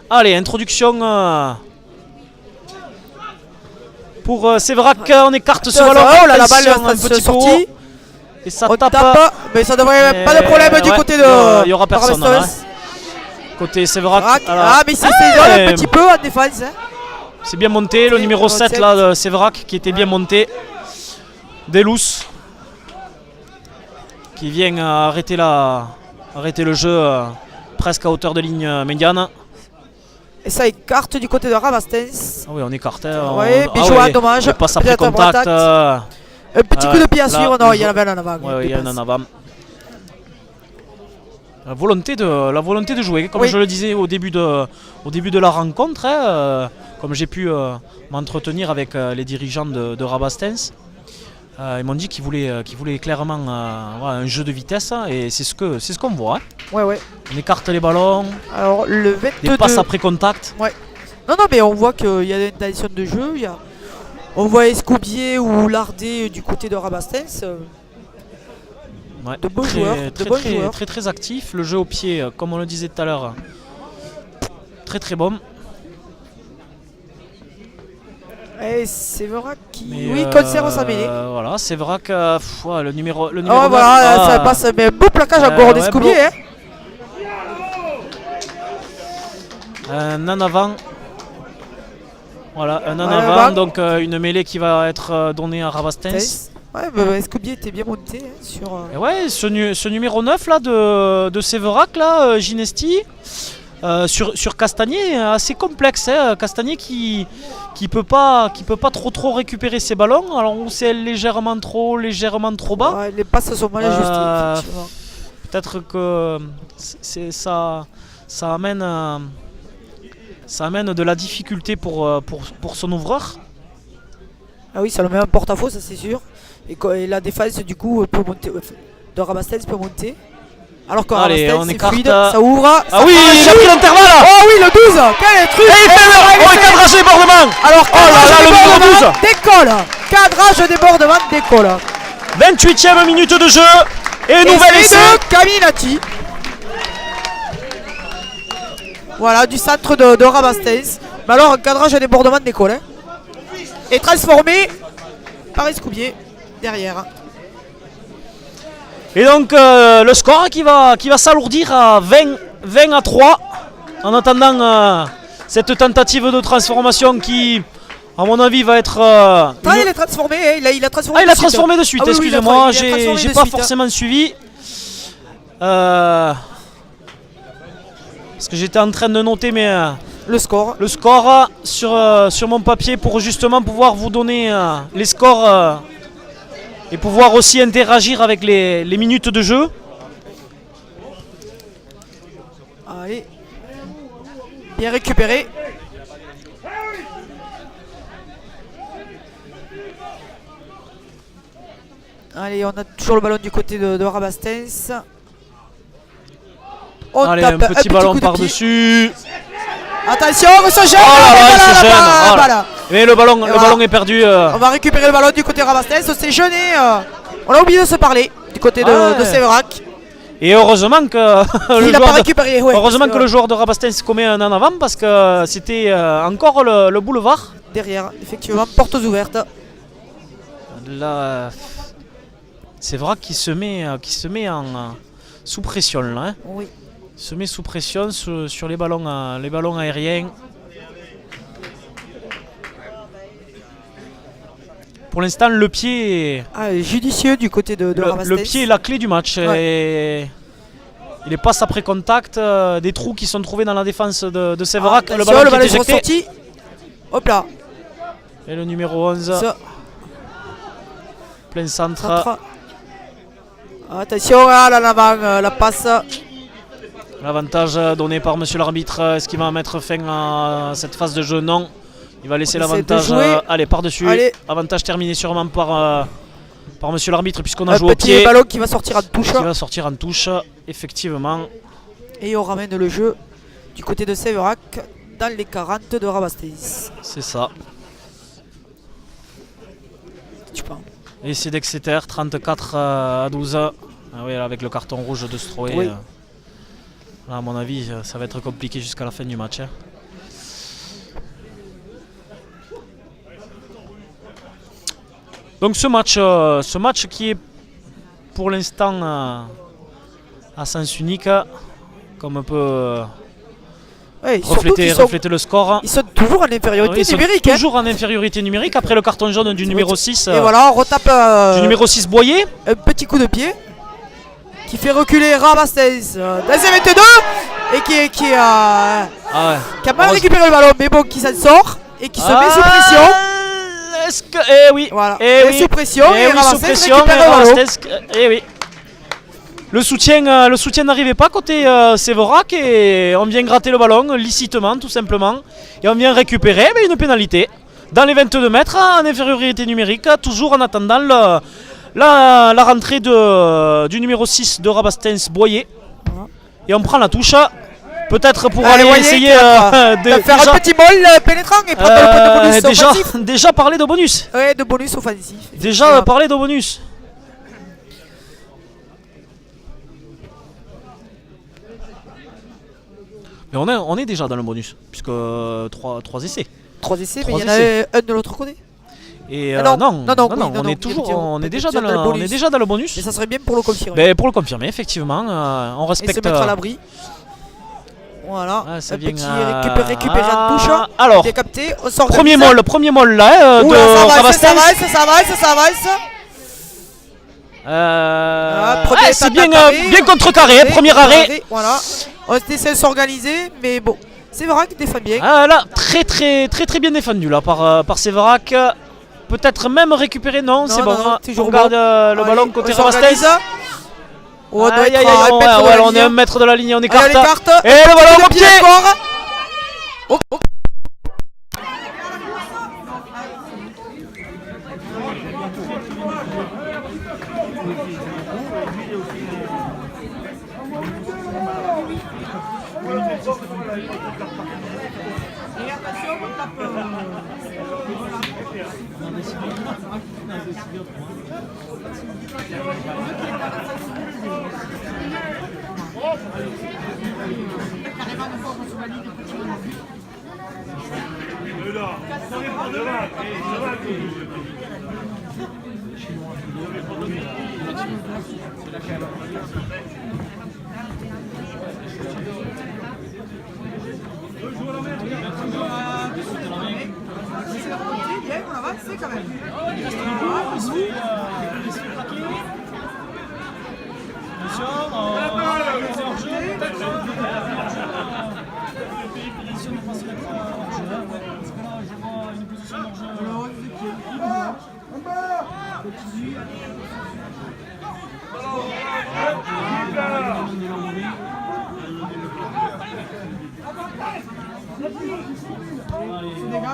Allez, introduction pour Séverac. On écarte ce ballon. Oh là, la balle Attention, un est petit sortie. pot. Et ça On tape. tape, mais ça devrait pas de problème du ouais, côté de. il y aura personne, Rabastens. Côté Séverac. Ah, mais c'est un petit peu en défense. Hein. C'est bien monté. Le numéro 7 là de Séverac qui était bien monté. Delous qui vient arrêter le jeu presque à hauteur de ligne médiane. Et ça écarte du côté de Rabastens. Ah oui, on écarte. Ouais, bien joué, dommage. Il passe après Peut-être un contact. contact. Un petit coup de pied à là, suivre. Non, il y en avait un en avant. Ouais, il y en a un avant. La volonté de jouer, comme Oui. je le disais au début de la rencontre, hein, comme j'ai pu m'entretenir avec les dirigeants de Rabastens, ils m'ont dit qu'ils voulaient clairement voilà, un jeu de vitesse, et c'est ce qu'on voit. Hein. Ouais. On écarte les ballons, Alors, le 22. des passes après contact. Non, mais on voit qu'il y a une intention de jeu. On voit Escoubier ou Lardet du côté de Rabastens. Ouais, De beaux joueurs, de bons joueurs. très très actif. Le jeu au pied, comme on le disait tout à l'heure, très très bon. Et Séverac qui. Mais, Oui, conserve sa mêlée. Voilà, Séverac, ouais, le numéro Oh 9, voilà, ça passe, mais beau plaquage encore ouais, d'Escoubier. beau. Hein. Un en avant. Voilà, un en Ouais, avant, avant. donc une mêlée qui va être donnée à Rabastens. Ouais, bah, Escoubier était bien monté hein, sur. Et ouais, ce numéro 9 là de Séverac, là, Ginesti, sur Castagnier, assez complexe. Hein, Castagnier qui peut pas trop récupérer ses ballons. Alors on sait légèrement trop bas. Ouais, les passes sont mal ajustées. Effectivement. Peut-être que ça amène de la difficulté pour son ouvreur. Ah oui, ça le met en porte-à-faux, ça c'est sûr. Et la défense du coup peut monter. De Rabastens peut monter. Alors que Allez, Rabastens on c'est écarte. fluide, ça ouvre. Ah ça oui, franchit. il a pris l'intervalle. Oh oui, le 12. Quel truc. Et il fait le cadrage des débordements. Alors, Oh là là, le numéro 12. décolle. Cadrage débordement décolle. 28e minute de jeu. Et Et nouvel c'est essai. de Caminati. Voilà, du centre de Rabastens. Mais alors, un cadrage à débordement décolle. Hein. Et transformé par Escoubier derrière. Et donc le score qui va s'alourdir à 20 à 3 en attendant cette tentative de transformation qui, à mon avis, va être. Il est transformé, hein. il a transformé. Ah, il a transformé de suite, Ah oui, oui, il a excusez-moi, transformé j'ai de pas suite, hein. forcément suivi. Parce que j'étais en train de noter Le score. le score sur mon papier pour justement pouvoir vous donner les scores et pouvoir aussi interagir avec les minutes de jeu. Allez. Bien récupéré. Allez, on a toujours le ballon du côté de Rabastens. On Allez, tape un petit ballon coup de pied. par-dessus. Attention, on se gêne. Oh là là, il se gêne. Voilà. Voilà. Mais le ballon voilà. est perdu. On va récupérer le ballon du côté de Rabastens. On s'est gêné. On a oublié de se parler du côté de Séverac. Et heureusement que Il n'a pas récupéré. Ouais, heureusement que le joueur de Rabastens commet un en avant parce que c'était encore le boulevard. Derrière, effectivement, portes ouvertes. Là, c'est vrai qu'il se met en sous pression là. Hein. Oui. Il se met sous pression sur les ballons aériens. Pour l'instant, le pied Ah, judicieux du côté de Rabastens. le pied est la clé du match. Ouais. Et il passe après contact, des trous qui sont trouvés dans la défense de Séverac. Le ballon qui est est éjecté. ressorti. Hop là. Et le numéro 11, Ça, plein centre. centre. Attention à l'avant, la passe. L'avantage donné par monsieur l'arbitre. Est-ce qu'il va mettre fin à cette phase de jeu? Non. Il va laisser On essaie de l'avantage. jouer. Allez, par-dessus. Allez. Avantage terminé sûrement par monsieur l'arbitre puisqu'on a Un joué au petit pied. ballon qui va sortir en touche. Qui va sortir en touche, effectivement. Et on ramène le jeu du côté de Séverac dans les 40 de Rabastens. C'est ça. Tu penses? Et c'est d'Exeter, 34 à 12. Ah oui, là, avec le carton rouge de Stroé. Oui. Là, à mon avis, ça va être compliqué jusqu'à la fin du match. Hein. Donc ce match qui est pour l'instant à sens unique, comme on peut Ouais, surtout qu'ils refléter le score. ils sont toujours en infériorité Ils sont numérique. Hein. toujours en infériorité numérique après le carton jaune du numéro 6. Et voilà, on retape Du numéro 6 Boyer. un petit coup de pied qui fait reculer Rabastens dans les 22 et qui a mal récupéré le ballon, mais bon, qui s'en sort et qui se met sous pression. Est-ce que... Eh oui. Voilà. Eh Et oui. sous pression, Eh et oui, sous Rabastens pression. récupère le ballon. Eh oui. Le soutien n'arrivait pas côté Séverac et on vient gratter le ballon licitement tout simplement et on vient récupérer une pénalité dans les 22 mètres en infériorité numérique, toujours en attendant la rentrée du numéro 6 de Rabastens Boyer. Et on prend la touche peut-être pour aller Boyer essayer qui va de faire un petit bol pénétrant et prendre le point de bonus offensif. déjà parler de bonus. Ouais, de bonus offensif. Déjà parler de bonus. Mais on est déjà dans le bonus, puisque 3 essais. 3 essais, mais Trois il y en avait un de l'autre côté. Et non, non, on on est toujours, on est déjà dans le bonus. Mais ça serait bien pour le confirmer. Mais pour le confirmer, effectivement, on Et respecte. se mettre à l'abri. Voilà, ça un vient, petit récupéré en touche. alors, Bien capté, on sort premier molle là Ouh, de là, Rabastens. ça avance. Premier c'est bien, attaqué, bien contrecarré, premier arrêt. Voilà, on essaie de s'organiser, mais bon, Séverac défend bien. Ah là, très bien défendu là par Séverac. Peut-être même récupéré, non, c'est bon. toujours On garde le Allez, ballon côté on s'organise. Rabastens. On doit Aïe, être aïe, à aïe, un mètre de la on est ligne. à 1 mètre de la ligne, on Allez, écarte. les cartes. Et le ballon au pied. encore. Oh, oh.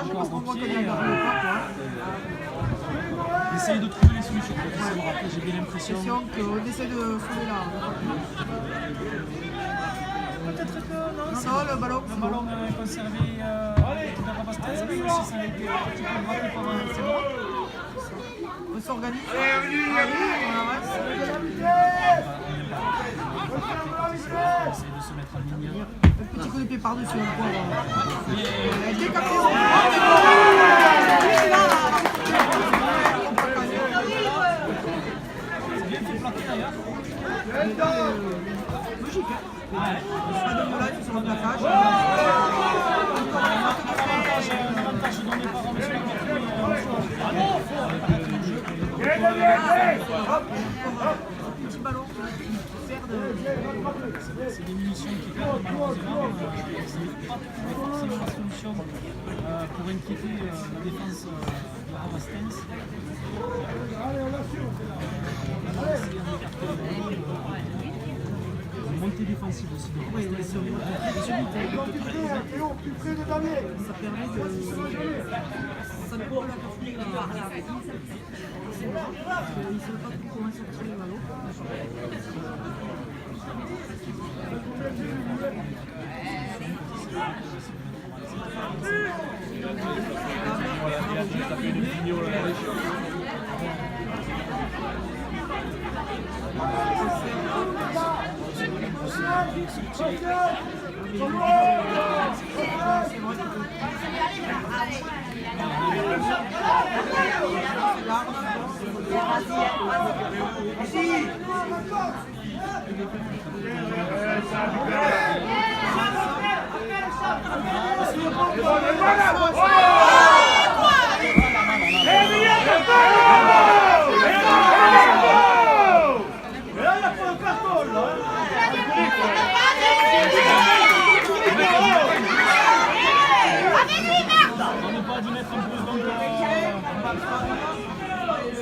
dommage parce qu'on voit qu'il y a pas. Essaye de trouver les solutions. J'ai bien l'impression. On essaie de sauver là. Peut-être que non, le ballon. Le ballon est conservé avec la Rabastens, même si ça a été un petit peu braqué par Séverac. On s'organise. On avance. Essaye de se mettre en ligne. Un petit coup de pied par-dessus. C'est bien fait plaquer d'ailleurs. Logique, hein? Pas de moulage sur le plaquage. L'avantage donné par Monsieur Petit ballon. c'est des munitions qui perdent malheureusement. Ce n'est pas forcément la solution pour inquiéter la défense de Rabastens. Une montée défensive aussi de Rabastens. Ça permet de. Ça ne peut pas construire la barrière. Ils ne savent pas trop comment sortir le ballon.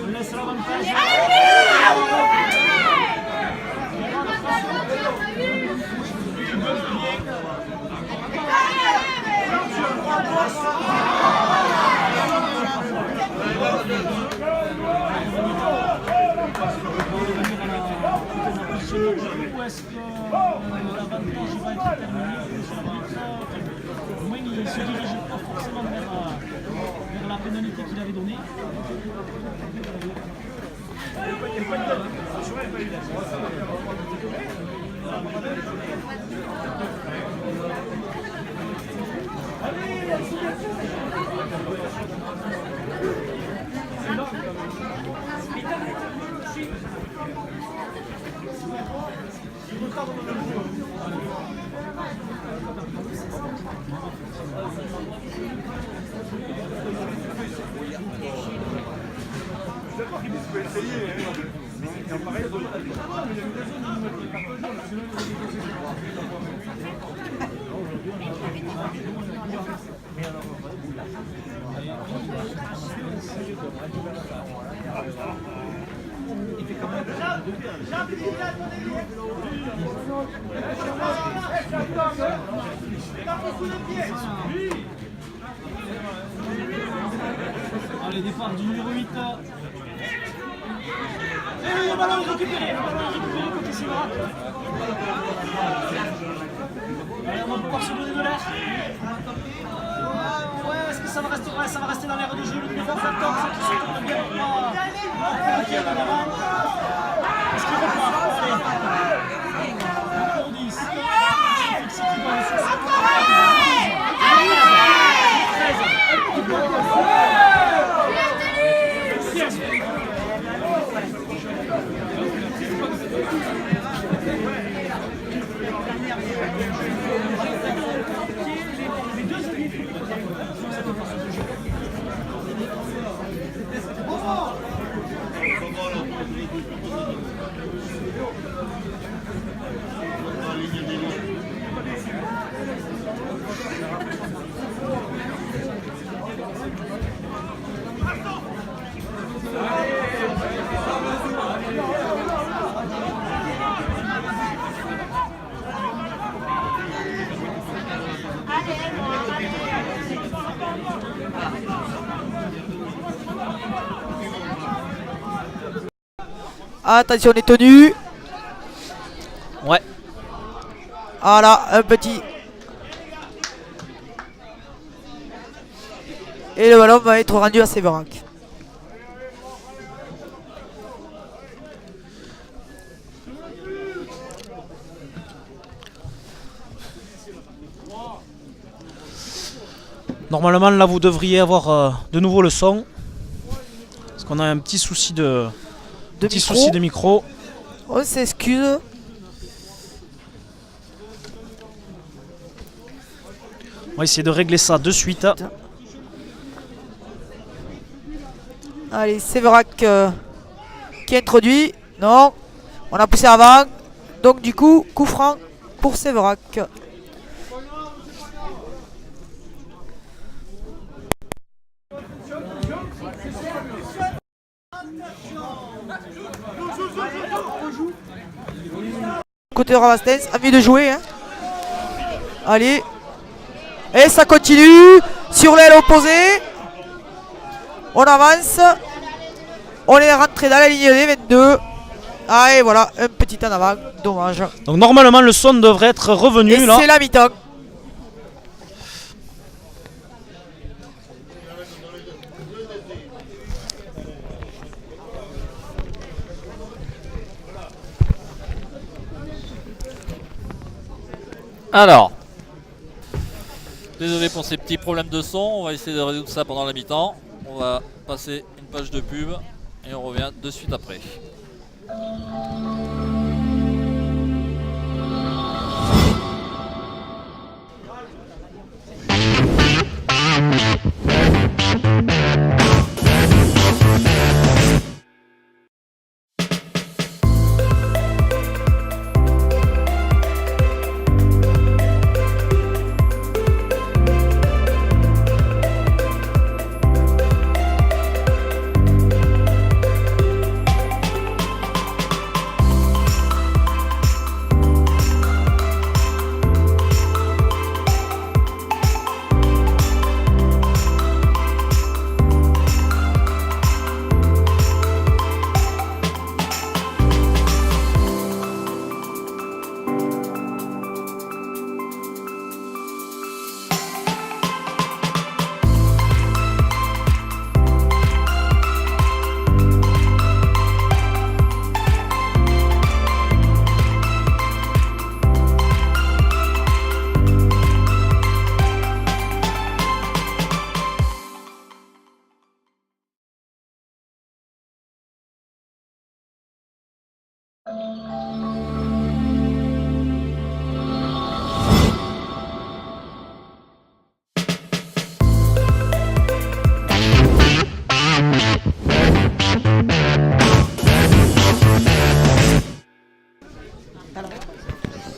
On laisse l'avantage. Ou est-ce que l'avantage va être terminé? Au moins, il ne se dirige pas forcément vers la pénalité qu'il avait donnée. Allez, départ du numéro 8. Et le ballon est récupéré. Côté Séverac. Allez, on va pouvoir se donner de l'air. Ouais, est-ce que ça va rester? Ouais, ça va rester dans l'air de jeu. Le numéro 14 qui se tourne bien pour plaquer en avant. Est-ce qu'il repart? Allez. Numéro 10. Fixé qui va laisser ça. 13. Attention, on est tenu. Ouais. Voilà, un petit. Et le ballon va être rendu à Séverac. Normalement, là, vous devriez avoir de nouveau le son. Parce qu'on a un petit souci de micro. On s'excuse. On va essayer de régler ça de suite. Allez, Séverac qui introduit. Non, on a poussé avant. Donc du coup, coup franc pour Séverac. Côté Rabastens, envie de jouer. Hein. Allez. Et ça continue. Sur l'aile opposée. On avance. On est rentré dans la ligne des 22. Ah et voilà, un petit en avant. Dommage. Donc normalement le son devrait être revenu Et là. c'est la mi-temps. Alors, désolé pour ces petits problèmes de son, on va essayer de résoudre ça pendant la mi-temps. On va passer une page de pub et on revient de suite après.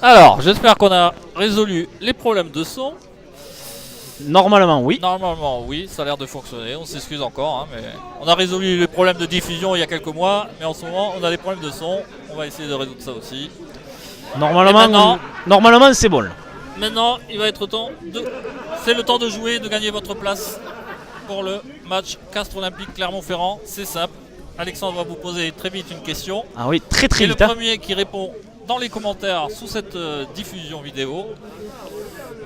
Alors, j'espère qu'on a résolu les problèmes de son. Normalement oui. Normalement, oui, ça a l'air de fonctionner. On s'excuse encore, hein, mais on a résolu les problèmes de diffusion il y a quelques mois, mais en ce moment, on a des problèmes de son. On va essayer de résoudre ça aussi. Normalement c'est bon. Là. Maintenant, il va être temps de... C'est le temps de jouer, de gagner votre place pour le match Castres Olympique Clermont-Ferrand. C'est simple. Alexandre va vous poser très vite une question. Ah oui, très Et vite. le premier qui répond dans les commentaires sous cette diffusion vidéo,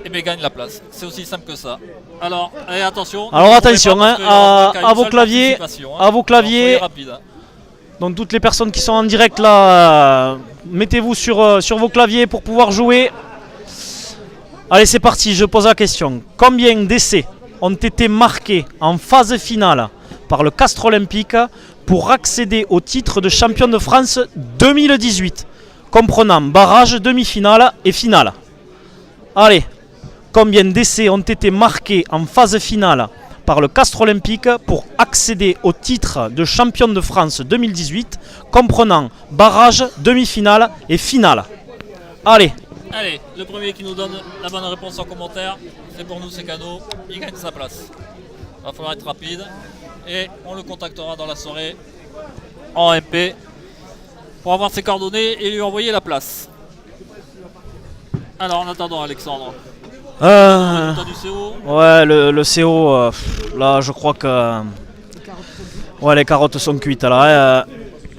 et bien gagne la place. C'est aussi simple que ça. Alors, allez, attention. Alors attention, hein, à vos claviers, Soyez rapide, hein. Donc toutes les personnes qui sont en direct là, mettez-vous sur vos claviers pour pouvoir jouer. Allez, c'est parti, je pose la question. Combien d'essais ont été marqués en phase finale par le Castres Olympique pour accéder au titre de champion de France 2018, comprenant barrage, demi-finale et finale? Allez, combien d'essais ont été marqués en phase finale par le Castres Olympique pour accéder au titre de champion de France 2018, comprenant barrage, demi-finale et finale? Allez. Allez, le premier qui nous donne la bonne réponse en commentaire, c'est pour nous, c'est cadeau, il gagne sa place. Il va falloir être rapide et on le contactera dans la soirée en MP pour avoir ses coordonnées et lui envoyer la place. Alors en attendant, Alexandre, résultat du CO. Ouais, le CO, là je crois que ouais, les carottes sont cuites là.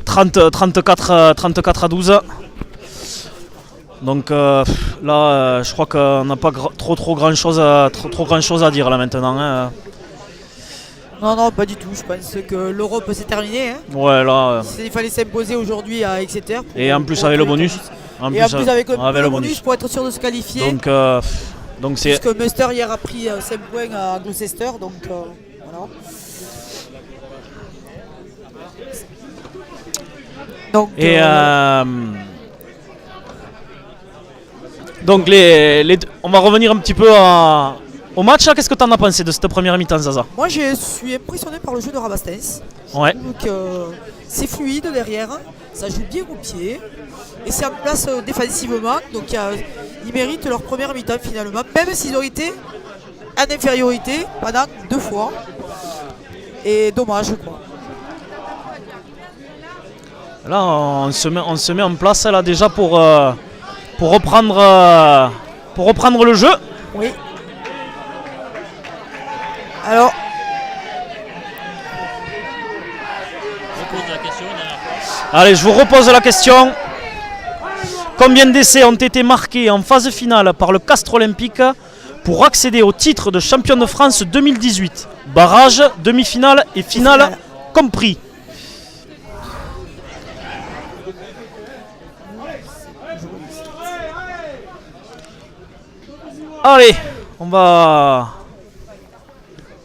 34 à 12. Donc là, je crois qu'on n'a pas trop grand chose à dire là maintenant. Hein. Non, pas du tout. Je pense que l'Europe s'est terminée. Hein. Ouais, là. Il fallait s'imposer aujourd'hui à Exeter. Et en plus avec le bonus. En plus avec le bonus pour être sûr de se qualifier. Donc c'est. Puisque Munster hier a pris 5 points à Gloucester. Donc voilà. Donc, donc on va revenir un petit peu au match. Qu'est-ce que tu en as pensé de cette première mi-temps, Zaza? Moi, je suis impressionné par le jeu de Rabastens. Ouais. Donc, c'est fluide derrière, ça joue bien au pied et c'est en place défensivement. Donc, ils méritent leur première mi-temps finalement, même s'ils ont été en infériorité pendant 2 fois. Et dommage, quoi. Là, on se met en place là déjà pour reprendre le jeu. Oui. Alors, Je pose la question une dernière fois. allez, je vous repose la question. Combien d'essais ont été marqués en phase finale par le Castres Olympique pour accéder au titre de champion de France 2018? Barrage, demi-finale et finale compris. Allez, on va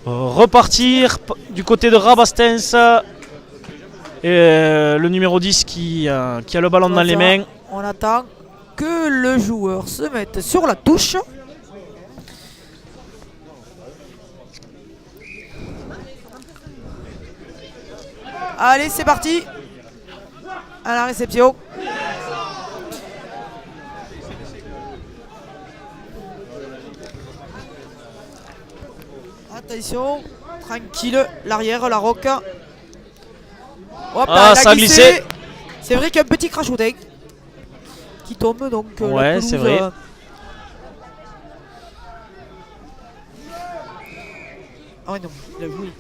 repartir du côté de Rabastens. Et le numéro 10 qui a le ballon dans les mains. on attend que le joueur se mette sur la touche. Allez, c'est parti. À la réception. Attention, tranquille, l'arrière, la roque. Hop, Ah, ça a glissé. C'est vrai qu'il y a un petit crachotin qui tombe, donc la Ouais, pelouse, c'est vrai. Ah ouais, non, il a joué.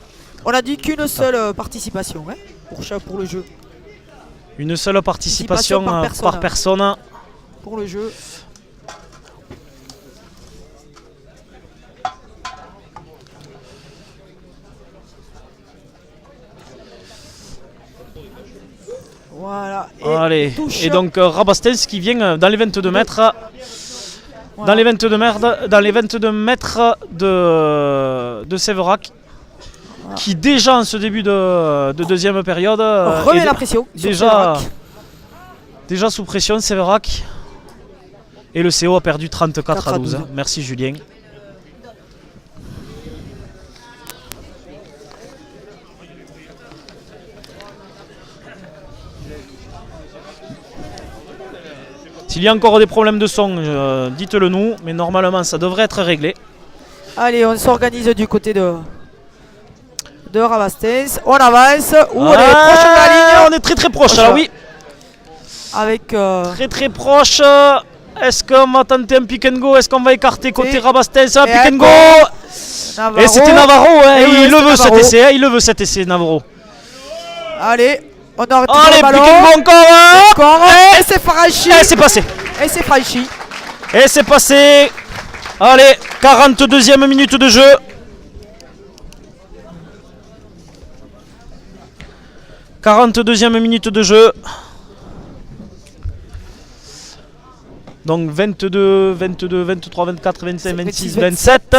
On a dit qu'une seule participation hein, pour le jeu. Une seule participation par personne. Pour le jeu. Voilà. Allez, touche. et donc Rabastens qui vient dans les 22 mètres. Voilà. Dans les 22 mètres de Séverac. Voilà. Qui déjà en ce début de deuxième période remet la pression. sur déjà sous pression Séverac. Et le CO a perdu 34 à 12. Merci Julien. S'il y a encore des problèmes de son, dites-le nous, mais normalement ça devrait être réglé. Allez, on s'organise du côté de Rabastens. On avance. On est proche de la ligne. On est très proche là, oui. Avec Très proche. Est-ce qu'on va tenter un pick and go? Est-ce qu'on va écarter côté Rabastens? Un pick and go. Navarro. Et c'était Navarro, hein, Et oui, il le veut Navarro. cet essai, hein, il le veut cet essai Navarro. Allez, on a arrêté Allez, le ballon. pick and go encore. Encore. Et c'est franchi. Et c'est passé. Et c'est franchi. Et c'est passé. Allez, 42e minute de jeu. « 42e minute de jeu. Donc 22, 23, 24, 25, 26, 27.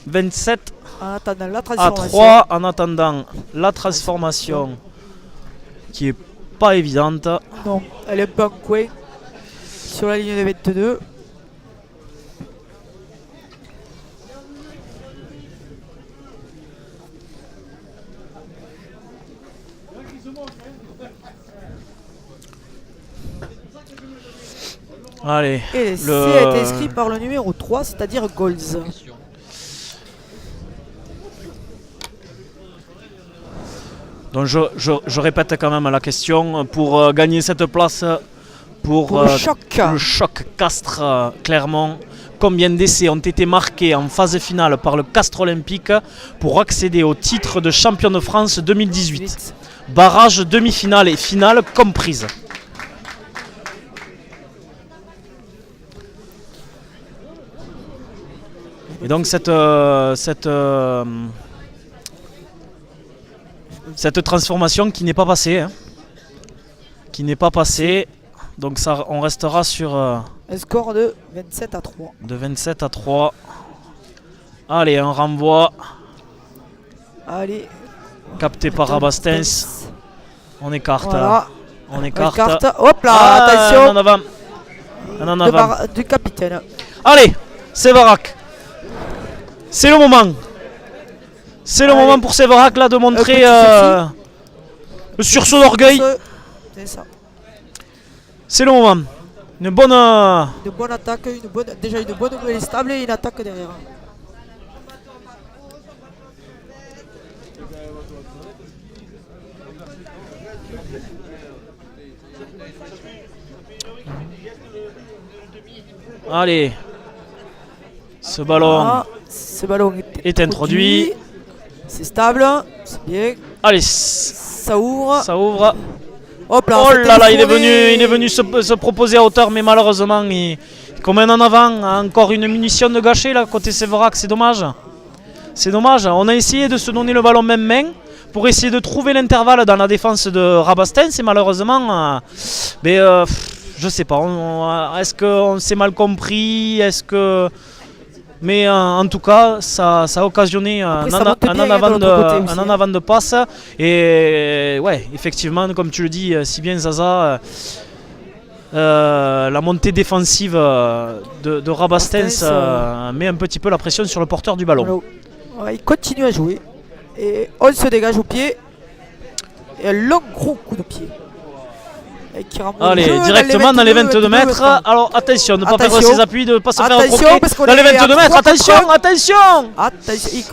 27 En attendant la à transformation. 3 en attendant la transformation qui est pas évidente. Non, elle est un peu en coin. Sur la ligne des 22. Allez, Et l'essai a été inscrit par le numéro 3, c'est-à-dire Golds. donc je répète quand même la question pour gagner cette place pour le choc. le choc Castres-Clermont. Combien d'essais ont été marqués en phase finale par le Castres Olympique pour accéder au titre de champion de France 2018? barrage, demi-finale et finale comprises. Et donc cette transformation qui n'est pas passée. Hein. Qui n'est pas passée. Donc ça, on restera sur Un score de 27-3. de 27-3. Allez, un renvoi Allez. capté par Rabastens. On écarte. Voilà. On écarte. Carte. Hop là, Ah, attention. un en avant. Un en avant. Du capitaine. Allez, Séverac. C'est le moment. C'est le Allez. moment pour Séverac là de montrer petit le sursaut d'orgueil. C'est ça. C'est le moment. Une bonne. Une bonne attaque, déjà une bonne nouvelle stable et une attaque derrière. Allez. Ce ballon Ah, ce ballon est introduit. C'est stable, c'est bien. Allez, Ça ouvre. ça ouvre. Hop là, Oh c'était là là, le il est fourré. venu se proposer à hauteur, mais malheureusement, il mène en avant. Encore une munition de gâcher là, côté Séverac, c'est dommage. C'est dommage. On a essayé de se donner le ballon même main pour essayer de trouver l'intervalle dans la défense de Rabastens, et malheureusement, je sais pas. Est-ce qu'on s'est mal compris? Est-ce que. Mais en tout cas, ça a occasionné un ça monte bien, en avant de l'autre côté aussi, un en avant de passe. Et ouais, effectivement, comme tu le dis si bien, Zaza, la montée défensive de Rabastens met un petit peu la pression sur le porteur du ballon. Voilà. Ouais, il continue à jouer. Et on se dégage au pied. Et un long gros coup de pied. Et qui renvoie le Allez, jeu directement dans les 22 mètres. Alors attention, ne pas perdre Attention. ses appuis, de ne pas se faire Attention, croquer parce qu'on dans les est à 22 mètres. 3 Attention, contre attention. Attention, il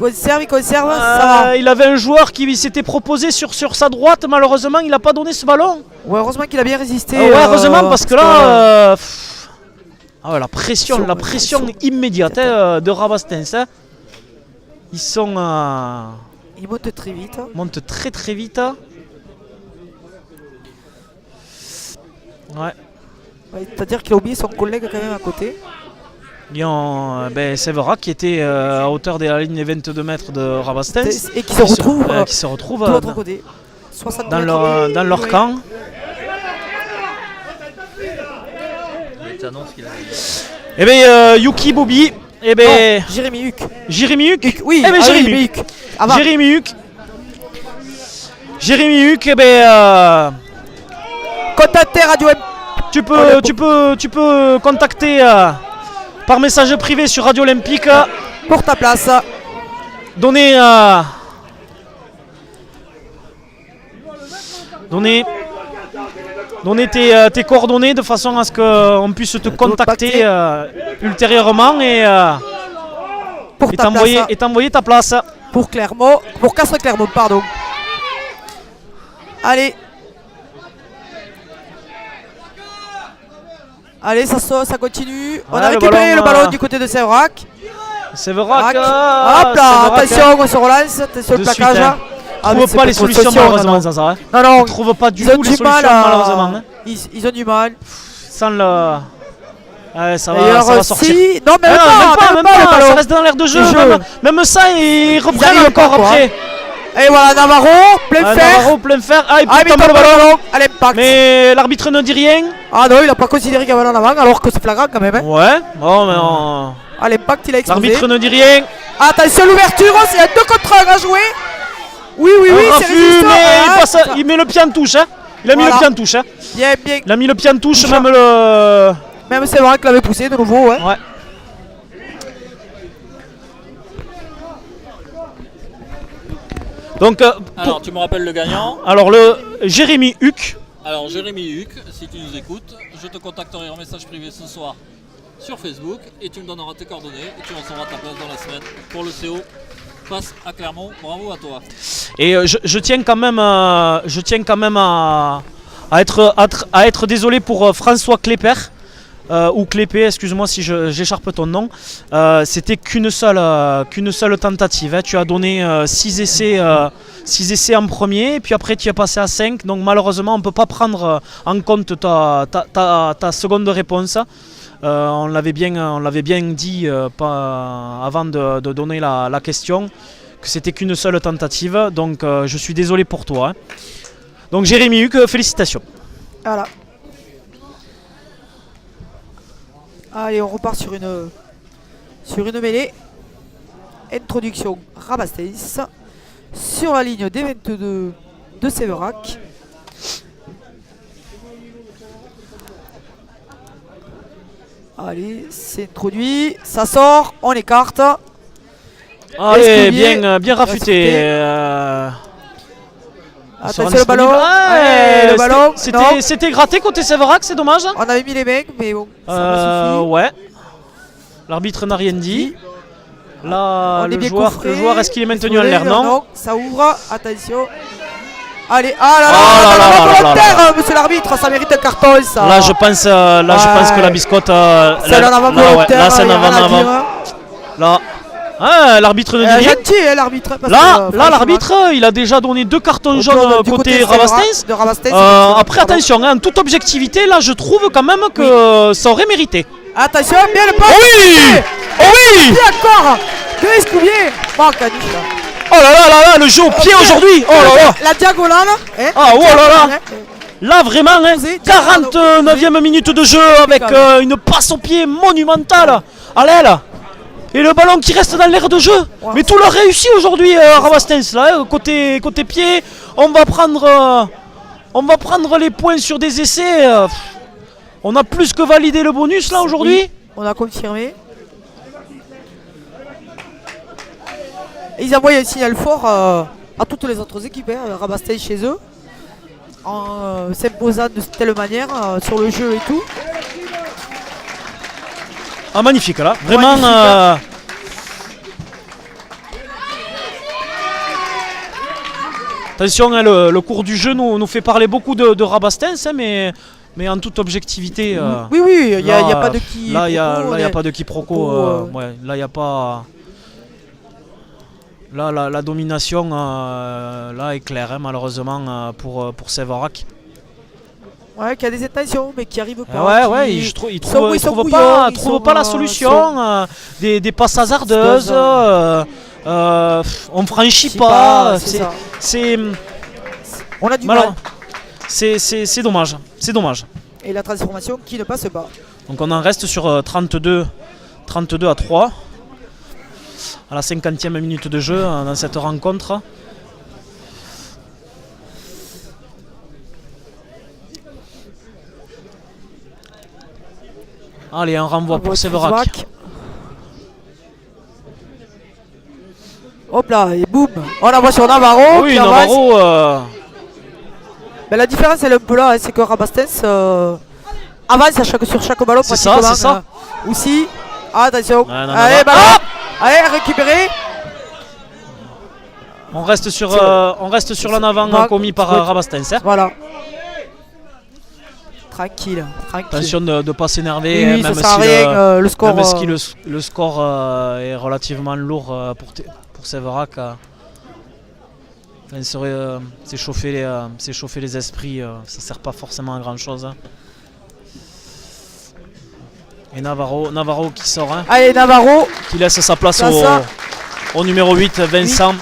conserve, ça va. Il avait un joueur qui s'était proposé sur sa droite. Malheureusement, il n'a pas donné ce ballon. Ouais, heureusement qu'il a bien résisté. Ouais, heureusement, parce que là, ah ouais, la pression immédiate de Rabastens. Hein. Ils sont il monte très vite. montent très très vite. Ouais. Ouais, c'est-à-dire qu'il a oublié son collègue quand même à côté. Ils ont Séverac qui était à hauteur de la ligne des 22 mètres de Rabastens. Et qui se retrouve qui se retrouvent de l'autre côté. 60 dans mètres. leur camp. Il t'annonce qu'il a. Et bien Yuki Bobby. Et bien Non, Jérémy Huck. Jérémy Huck. Oui, Eh ben, Jérémy Jérémy Huck. Huck. Avant. Jérémy Huck. Jérémy Huck, eh ben, Contactez Radio M. tu peux contacter par message privé sur Radio Olympique. Pour ta place. Donner tes coordonnées de façon à ce qu'on puisse te contacter ultérieurement et Pour ta place. t'envoyer ta place. Pour Clermont. Pour Castres-Clermont, pardon. Allez. Allez, ça continue. On Ouais, a le récupéré le ballon, ballon du côté de Séverac. Séverac. Hop là, Séverac, attention, on se relance. Attention De le plaquage. suite, hein. Ah, mais Trouve c'est pas les de solutions possession, malheureusement, non. Zaza. Hein. Non, non, On trouve pas du ils ont tout les du solutions mal à... malheureusement. Hein. Ils ont du mal. Sans le. Ouais, ça D'ailleurs, va sortir. si... Non, même Ah non, pas, même le pas, ballon. ça reste dans l'air de jeu. Du jeu. Même ça, ils reprennent arrivent encore pas, quoi, après. Et voilà, Navarro, plein fer. Navarro, plein fer. Ah, il Ah, mais peut tomber le ballon. à l'impact. Mais l'arbitre ne dit rien. Ah non, il a pas considéré qu'il y avait un ballon en avant, alors que c'est flagrant quand même. Hein. Ouais, bon, mais À l'impact, il a explosé. l'arbitre ne dit rien. Attention, l'ouverture, c'est un 2 contre 1 à jouer. Oui, Un c'est refus, résistant. mais il met le pied en touche. Hein. Il a mis Voilà. le pied en touche. Hein. Bien, bien. Il a mis le pied en touche, Touche. même le. Même c'est vrai qu'il l'avait poussé de nouveau. Ouais. Ouais. Donc, Alors, tu me rappelles le gagnant. alors le Jérémy Huck. Alors, Jérémy Huck, si tu nous écoutes, je te contacterai en message privé ce soir sur Facebook et tu me donneras tes coordonnées et tu recevras ta place dans la semaine pour le CO face à Clermont. Bravo à toi. Et je tiens quand même, à être désolé pour François Klepper. ou Clépé, excuse-moi si j'écharpe ton nom, c'était qu'une seule tentative. Hein. Tu as donné 6 essais en premier, et puis après tu es passé à 5. Donc malheureusement, on ne peut pas prendre en compte ta seconde réponse. On l'avait bien dit avant de donner la question, que c'était qu'une seule tentative. Donc je suis désolé pour toi. Hein. Donc Jérémy Hugues, félicitations. Voilà. Allez, on repart sur une mêlée. Introduction Rabastens sur la ligne des 22 de Séverac. Allez, c'est introduit, ça sort, on écarte. Allez, bien raffuté. Attention le ballon. Ouais, le ballon. C'était gratté côté Séverac, c'est dommage. On avait mis les mecs, mais bon, ça m'a suffi. Ouais. L'arbitre n'a rien dit. Là, On est le bien joueur, coffré. est-ce qu'il est maintenu en l'air? Non. Ça ouvre, attention. Allez, ah là Oh là là, là volontaire, là là. monsieur l'arbitre, ça mérite un carton, ça. Là, je pense que la biscotte. C'est un avant volontaire. Là, c'est un avant. Là. Ah, l'arbitre ne dit rien. Gentil, l'arbitre. Là, l'arbitre, il a déjà donné 2 cartons jaunes côté Rabastens. Après, attention, en toute objectivité, là, je trouve quand même que ça aurait mérité. Attention, bien le pas. Oui. Oui. Encore. Chris Couvier. Bon, caniche. Oh là là, le jeu au pied aujourd'hui. Oh là là. La diagonale. Ah, oh là là. Là, vraiment, hein, 49e minute de jeu avec une passe au pied monumentale à l'aile. Et le ballon qui reste dans l'air de jeu. Wow. Mais tout leur réussit aujourd'hui Rabastens là, hein, côté pied. On va prendre les points sur des essais. On a plus que validé le bonus là aujourd'hui. Oui, on a confirmé. Et ils envoient un signal fort à toutes les autres équipes, hein, Rabastens chez eux, en s'imposant de telle manière sur le jeu et tout. Ah, magnifique là, vraiment. Magnifique, Attention, hein, le cours du jeu nous fait parler beaucoup de Rabastens, hein, mais en toute objectivité. Oui, il n'y a pas de qui. Là, il n'y a pas de quiproquo. Ouais, là, il n'y a pas. Là, la domination là est claire, hein, malheureusement, pour Séverac. Ouais, qui a des intentions, mais qui arrive pas. Il trouve pas la solution. Des passes hasardeuses. On franchit pas. On a du mal. C'est dommage. C'est dommage. Et la transformation qui ne passe pas. Donc on en reste sur 32 à 3. À la 50e minute de jeu dans cette rencontre. Allez, un renvoi pour Séverac. Hop là, et boum. On envoie sur Navarro. Oui, Navarro. Ben, la différence elle est un peu là, hein, c'est que Rabastens avance sur chaque ballon. C'est ça, c'est ça. Aussi. Attention. Ouais, allez, ballon. Allez, récupéré. On reste sur l'en avant commis par Rabastens. Hein. Voilà. Tranquille. Attention de ne pas s'énerver, Oui, même, le score, même si le score est relativement lourd pour Séverac. S'échauffer les esprits, ça sert pas forcément à grand chose. Hein. Et Navarro qui sort. Hein, allez, Navarro. Qui laisse sa place au numéro 8, Vincent.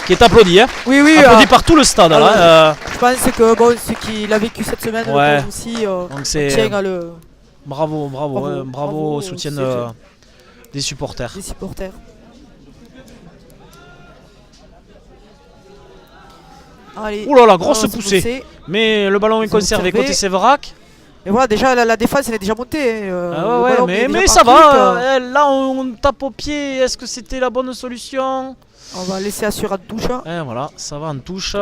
Qui est applaudi, hein. Oui, applaudi par tout le stade. Là, je pense que bon, ce qu'il a vécu cette semaine aussi, donc tient à le. Bravo au soutien des supporters. Allez, ouh là là, grosse poussée. Mais le ballon est conservé côté Séverac. Et voilà, déjà la défense elle est déjà montée. Mais ça va. Là on tape au pied. Est-ce que c'était la bonne solution? On va laisser assurer en touche. Et voilà, ça va en touche.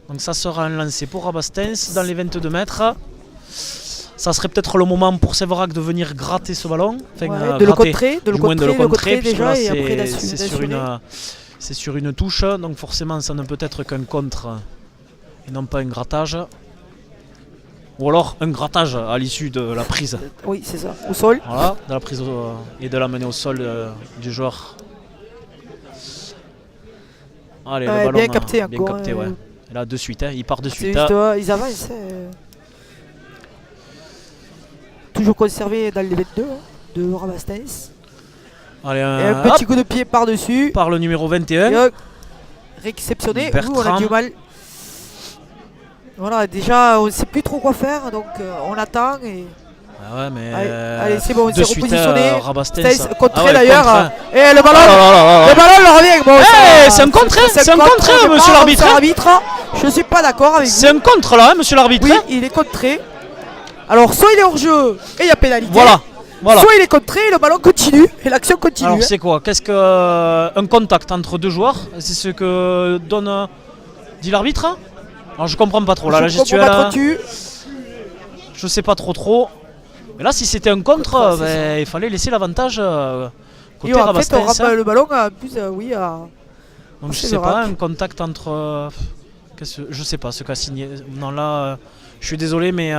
Donc ça sera un lancer pour Rabastens dans les 22 mètres. Ça serait peut-être le moment pour Séverac de venir gratter ce ballon. Enfin, de le contrer déjà et après c'est sur une touche. Donc forcément ça ne peut être qu'un contre et non pas un grattage. Ou alors un grattage à l'issue de la prise. Oui, c'est ça. Au sol. Voilà, de la prise et de la mener au sol du joueur. Allez, le ballon bien capté bien encore. capté, ouais. Et là, de suite, il part de C'est suite. juste, ils avancent. Toujours conservé dans les 22 de Rabastens. Allez, Et un petit coup de pied par-dessus. par le numéro 21. Et réceptionné. Nous, on a Bertrand. du mal. Voilà, déjà, on ne sait plus trop quoi faire. Donc, on attend. Et... Ah ouais, mais allez, c'est bon, on de s'est suite, repositionné. Rabastens. Stace contré Ah ouais, d'ailleurs. contre. Et le ballon. Oh là là là là. Le ballon leur revient. Bon, Eh, ça- c'est un contre, c'est un contre, contre, je monsieur parle, l'arbitre. Je ne suis pas d'accord avec vous. C'est un contre là, hein, monsieur l'arbitre. Oui, il est contré. Alors, soit il est hors jeu et il y a pénalité. Voilà. Voilà. Soit il est contré et le ballon continue et l'action continue. Alors c'est quoi? Qu'est-ce que un contact entre deux joueurs? C'est ce que donne dit l'arbitre? Alors je comprends pas trop là, la Je comprends gestuelle. pas trop dessus. Je sais pas trop. Mais là si c'était un contre, Contre, c'est ben, il fallait laisser l'avantage côté Et en fait, on Rabastens. ramène le ballon en plus, oui, à... Donc je c'est sais le pas, rack. un contact entre je sais pas ce qu'a signé. Non là je suis désolé mais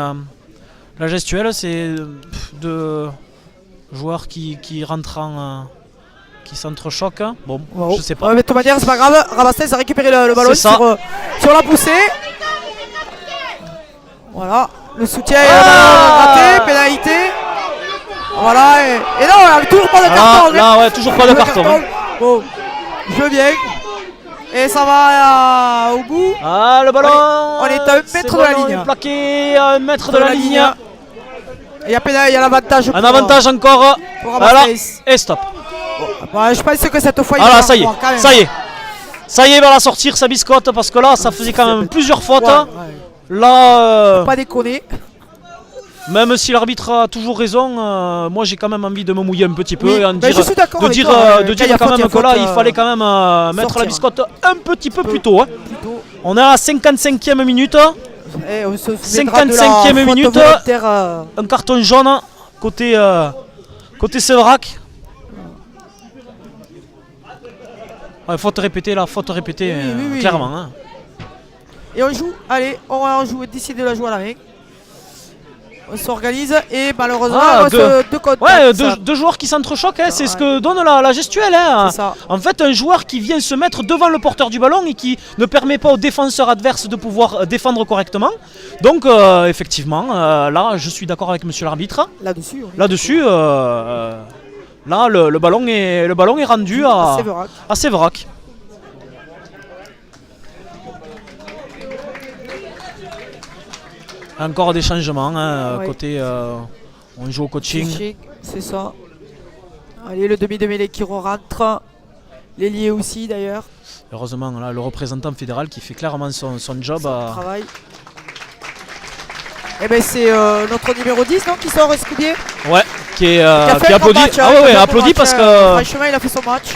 la gestuelle c'est de joueurs qui rentrent en qui s'entrechoquent. Bon, Wow. je sais pas. Ouais, mais de toute manière, c'est pas grave. Rabastens a récupéré le ballon C'est ça. sur la poussée. Voilà, le soutien est Ah raté, pénalité. Voilà, et non, il n'y a toujours pas de Ah, carton. là, ouais, toujours pas de carton. Bon, je viens. Et ça va au bout. Ah, le ballon. On est à 1 c'est mètre de la bon, ligne. on est plaqué à 1 mètre de la ligne. Et il y a l'avantage. Un avantage encore. pour Voilà. Rabastens. Et stop. Ouais, je pense que cette fois, il Ah va là, ça y est. avoir quand même. Ça y est. Ça y est, il va la sortir, sa biscotte. Parce que là, ça faisait quand même plusieurs fautes. Ouais, ouais. Là, Pas déconner. même si l'arbitre a toujours raison, moi j'ai quand même envie de me mouiller un petit peu Oui, et en ben dire, je suis d'accord de avec dire, toi, de quand dire il y a quand faute, il y même a que là faute, il fallait quand même mettre sortir. la biscotte un petit peu plus tôt. Hein. Plutôt. On est à la 55e minute, Et on se souviendra de la 55e faute minute. volontaire, un carton jaune côté Séverac. Ouais, faute répétée là, faute répétée, Oui. clairement. Hein. Et on joue, allez, on décide de la jouer à la main. On s'organise et malheureusement, Ah, deux contacts. Ouais, deux joueurs qui s'entrechoquent, hein, c'est ce que donne la gestuelle. Hein. C'est ça. En fait, un joueur qui vient se mettre devant le porteur du ballon et qui ne permet pas aux défenseurs adverses de pouvoir défendre correctement. Donc, effectivement, là, je suis d'accord avec monsieur l'arbitre. Là-dessus, on est Là-dessus, là, le ballon est rendu à Séverac. Séverac. Encore des changements, hein, Ouais. côté on joue au coaching. C'est ça. Allez, le demi de mêlée qui rentre. L'ailier aussi d'ailleurs. Heureusement, là, le représentant fédéral qui fait clairement son job. Son travail. Et ben c'est notre numéro 10 non, qui sort Escudier. Ouais, qui a fait un applaudit. bon match, Ah hein, il a ouais, fait un bon applaudit match, parce que. franchement, il a fait son match.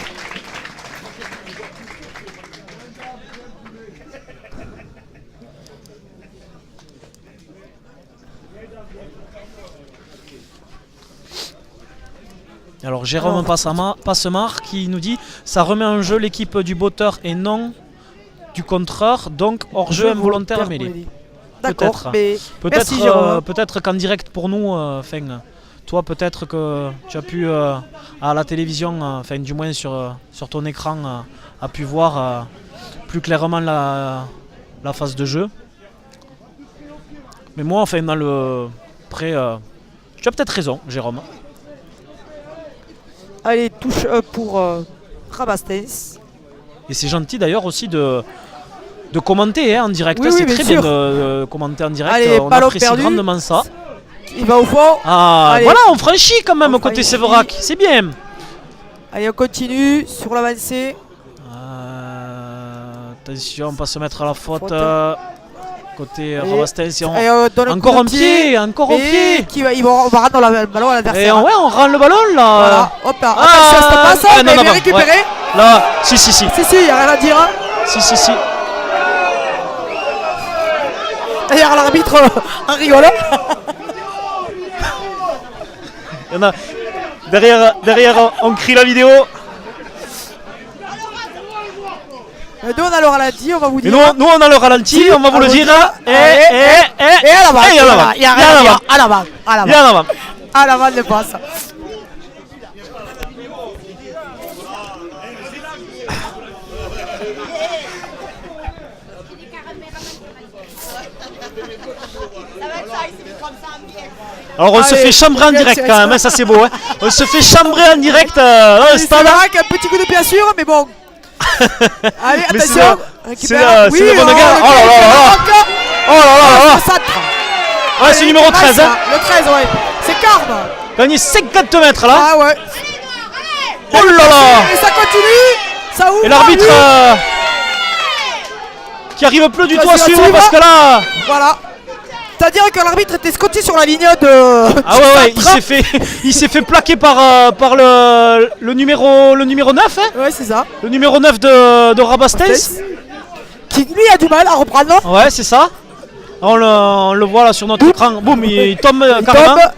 Alors Jérôme Alors, Passemar qui nous dit ça remet en jeu l'équipe du botteur et non du contreur, donc hors jeu involontaire mêlé. D'accord, Peut-être. mais merci Jérôme. Peut-être qu'en direct pour nous, toi peut-être que tu as pu à la télévision, enfin du moins sur ton écran, a pu voir plus clairement la phase de jeu. Mais moi, enfin dans le près, tu as peut-être raison, Jérôme. Allez, touche pour Rabastens. Et c'est gentil d'ailleurs aussi de commenter en direct. Oui, c'est bien très sûr. bien de commenter en direct. Allez, On ballon apprécie perdu. grandement ça. Il va au fond. Ah, Allez. voilà, on franchit quand même On côté franchit. Séverac. C'est bien. Allez, on continue sur l'avancée. Attention, on va pas se mettre à la faute. Faute. Côté Allez. Rabastens. Et on- Et on donne Encore coup un de pied, encore un pied. On va rendre le ballon à Et l'adversaire. ouais, on rend le ballon là. Voilà, hop là. Ah, Attention, cette passe, ah, mais non, bien non, récupéré. ouais. Là, si. Si, il n'y a rien à dire. Hein. Si. D'ailleurs, l'arbitre en rigolant. Il y en a derrière, on crie la vidéo. Nous on a le ralenti, on va vous Et dire. nous on a le ralenti, on va vous le dire. Et Et à l'avant, et à l'avant. il y a rien à dire. À l'avant, à l'avant. Bien avant. À l'avant de passe. Alors on se Allez, fait chambrer en direct quand même, hein, ça c'est beau. Hein. On se fait chambrer en direct dans le stade. C'est un petit coup de pied sûr, mais bon. Allez, Mais c'est attention. c'est le bon oh, gars. le Oh là là là. Oh là là là. le centre. Ouais, c'est numéro 13. Hein. Le 13, ouais. C'est Carme. Gagné 50 mètres là. Ah ouais. Oh là là. Et ça continue. Ça ouvre. Et l'arbitre lui. qui arrive plus du tout à Vas-y, suivre vas-y, parce va. que là. Voilà. C'est-à-dire que l'arbitre était scotché sur la ligne de. Ah ouais, il s'est fait plaquer par le numéro 9 hein. Ouais, c'est ça. Le numéro 9 de Rabastens. Qui lui a du mal à reprendre. Ouais, c'est ça. On le voit là sur notre écran. Boum, il tombe Il carrément. tombe.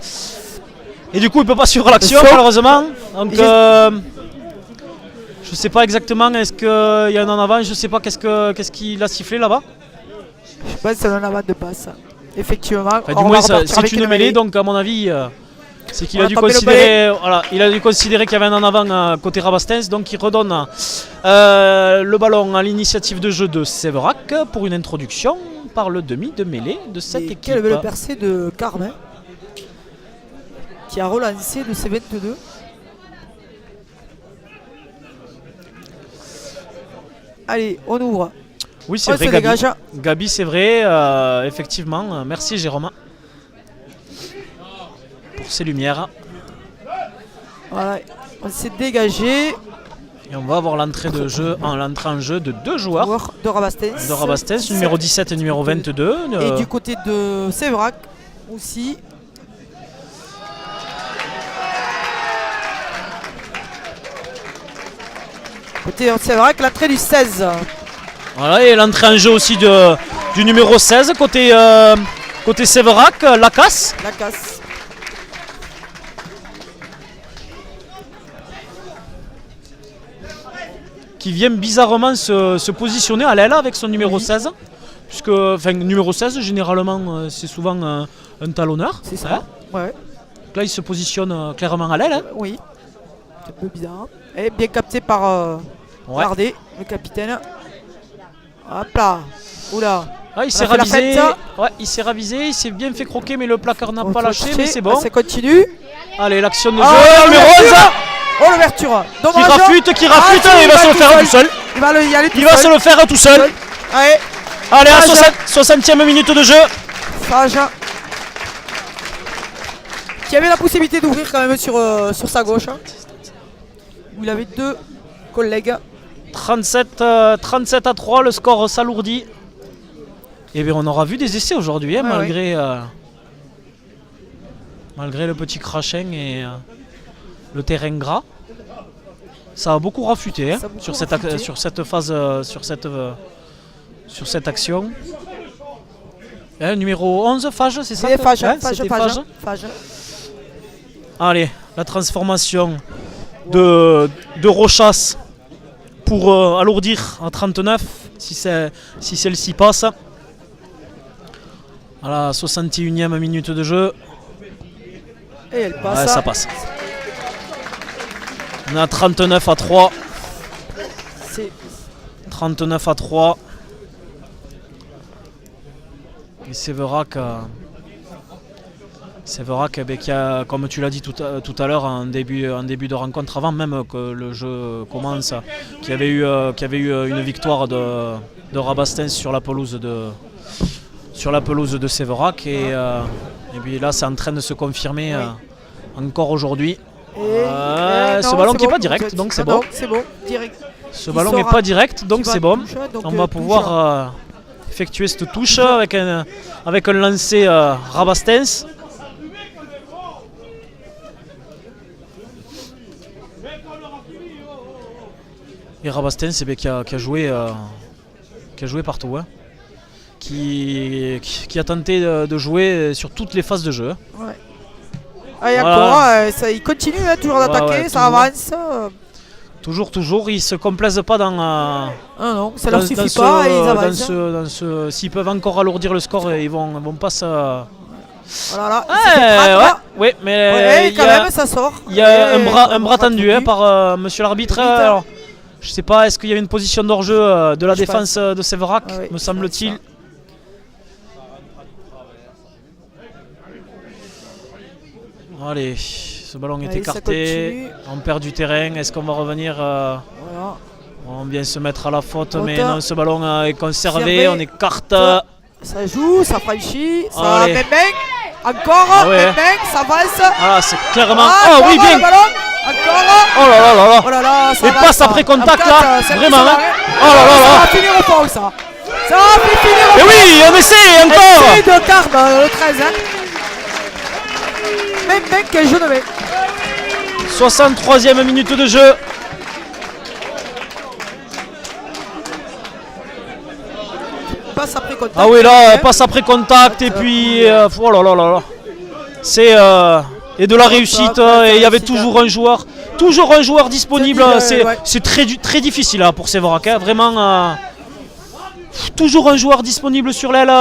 Et du coup, il peut pas suivre l'action Il saute. malheureusement. Donc je sais pas exactement, est-ce qu'il y a un en avant, je sais pas qu'est-ce qu'il a sifflé là-bas. Je pense que c'est un avant de passe. Effectivement. Enfin, On du va moins, repartir c'est avec une mêlée, donc à mon avis, c'est qu'il On a a dû tapé le considérer, voilà, il a dû considérer qu'il y avait un en avant côté Rabastens, donc il redonne le ballon à l'initiative de jeu de Séverac pour une introduction par le demi de mêlée de cette Et équipe. quel bel percé de Carmen qui a relancé de ses 22. Allez, on ouvre. Oui, c'est On vrai, se Gabi. dégage. Gabi, c'est vrai, effectivement. Merci Jérôme pour ces lumières. Voilà, on s'est dégagé. Et on va avoir l'entrée en jeu de deux joueurs Joueur de Rabastens. de Rabastens, numéro 17 et numéro 22. Et du côté de Séverac aussi. Côté de Séverac, l'entrée du 16. Voilà, et l'entrée en jeu aussi du numéro 16 côté Séverac, Lacasse. La casse. Qui vient bizarrement se positionner à l'aile avec son numéro 16. Puisque, enfin, numéro 16, généralement, c'est souvent un talonneur. C'est ça. Hein. Ouais. Donc là, il se positionne clairement à l'aile. Hein. Oui. C'est un peu bizarre. Et bien capté par Ouais. Gardé, le capitaine. Hop là. Oula. Ah, il s'est a fait la ravisé. fête, ça. Ouais, il s'est ravisé, il s'est bien fait croquer, mais le placard n'a On pas va lâché, toucher. mais c'est bon. Ça continue. Allez, l'action de Ah, jeu, numéro 11 Oh l'ouverture. qui Dommage. rafute, Ah, il va se le faire tout seul. Il va y aller tout Il va se seul. le faire tout seul. Allez, Allez, à Sage. 60e minute de jeu. Sage. Qui avait la possibilité d'ouvrir quand même sur sa gauche. Où il avait deux collègues. 37 à 3, le score s'alourdit. Et bien, on aura vu des essais aujourd'hui, hein, Ouais, malgré le petit crachin et le terrain gras. Ça a beaucoup rafuté hein, Ça a beaucoup sur rafuté. cette phase, sur cette action. Numéro 11, Fage, c'est ça C'est Fage, Ouais, Fage, c'était Fage, Fage. Fage. Allez, la transformation de Rochas pour alourdir à 39 si celle-ci passe. À la 61e minute de jeu. Et elle passe. Ouais, ça passe. On est à 39 à 3. C'est 39 à 3. Et Séverac, qui a, comme tu l'as dit tout à l'heure en début de rencontre, avant même que le jeu commence, qui avait eu une victoire de Rabastens sur la pelouse de Séverac et puis là c'est en train de se confirmer encore aujourd'hui. Ce ballon qui n'est pas direct, donc c'est bon. C'est bon, direct. Ce Il ballon sort n'est pas direct, donc va c'est bon. touche, donc, On va touche. pouvoir effectuer cette touche avec un lancer Rabastens. Et Rabastens qui a joué partout. Hein. Qui a tenté de jouer sur toutes les phases de jeu. Hein. Ouais. Ah, et Voilà. encore, il continue toujours d'attaquer, ouais, ça toujours. avance. Toujours, ils se complaisent pas dans. Ah non, ça leur suffit pas et ils avancent. S'ils peuvent encore alourdir le score, ils vont pas se. Voilà, là, il s'est fait prendre, là. Ouais, mais Ouais, quand même, ça sort. il y a Et un bras tendu par monsieur l'arbitre. Alors, je sais pas, est-ce qu'il y a une position d'hors-jeu de la Je défense de Séverac, Ah ouais, me je semble-t-il. pense Allez, ce ballon est Allez, ça écarté, continue. on perd du terrain, est-ce qu'on va revenir Voilà. On vient se mettre à la faute, Faute. mais non, ce ballon est conservé, Servé. on écarte. Ça joue, ça franchit, ça Allez. même encore, Ah ouais. même ça avance. Voilà, c'est clairement. Ah, Oh oui, encore bien. le ballon, encore. Oh là là là là. Oh là là, ça Et va, passe ça. après contact, En là, quatre, c'est vraiment, ça va, hein. hein. Oh là là Ça là. va finir au fond, ça. Ça va finir au Et fond. oui, on essaie encore. Essai de Carme, le 13, hein. Même que je ne vais. 63e minute de jeu. Passe après contact. Ah oui, là, hein. passe après contact et puis. Oh là là là là. C'est. Et de la réussite, et il y avait toujours un joueur disponible. Ouais. C'est très difficile là, pour Séverac, hein, vraiment. Toujours un joueur disponible sur l'aile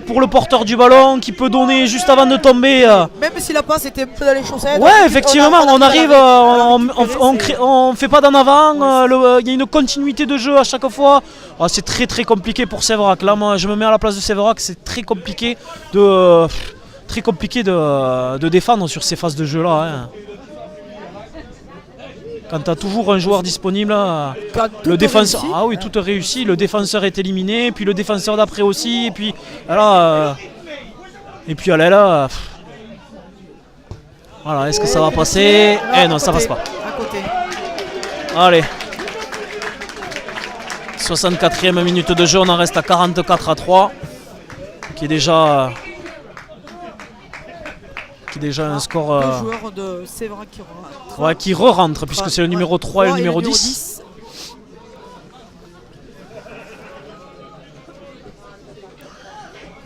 pour le porteur du ballon qui peut donner juste avant de tomber. Même si la passe était un peu dans les chaussettes. Ouais, effectivement, on arrive, on fait pas d'en avant, il y a une continuité de jeu à chaque fois. Ah, c'est très compliqué pour Séverac. Là, moi, je me mets à la place de Séverac, c'est très compliqué de défendre sur ces phases de jeu là. Hein. Quand tu as toujours un joueur disponible, le défenseur, réussit. ah oui, tout est réussi, le défenseur est éliminé, puis le défenseur d'après aussi, et puis là, là, voilà, est-ce que ça va passer? Eh non, ça passe pas. À côté. Allez, 64e minute de jeu, on en reste à 44-3, qui est déjà un score Le joueur de Séverac qui rentre. ouais, qui re-rentre, puisque c'est le numéro 3 et le numéro 10.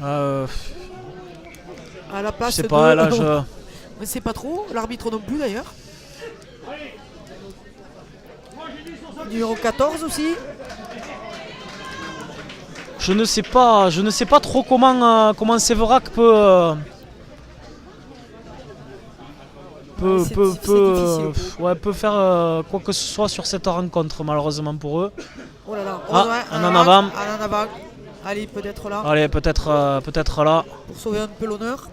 À la place Je sais pas, là je. On sait pas trop, l'arbitre non plus d'ailleurs. Numéro 14 aussi. Je ne sais pas trop comment Séverac peut faire quoi que ce soit sur cette rencontre, malheureusement pour eux. Oh là là. Ah, ouais, un en avant. Un en avant. Allez, peut-être là. Allez, peut-être là. Pour sauver un peu l'honneur.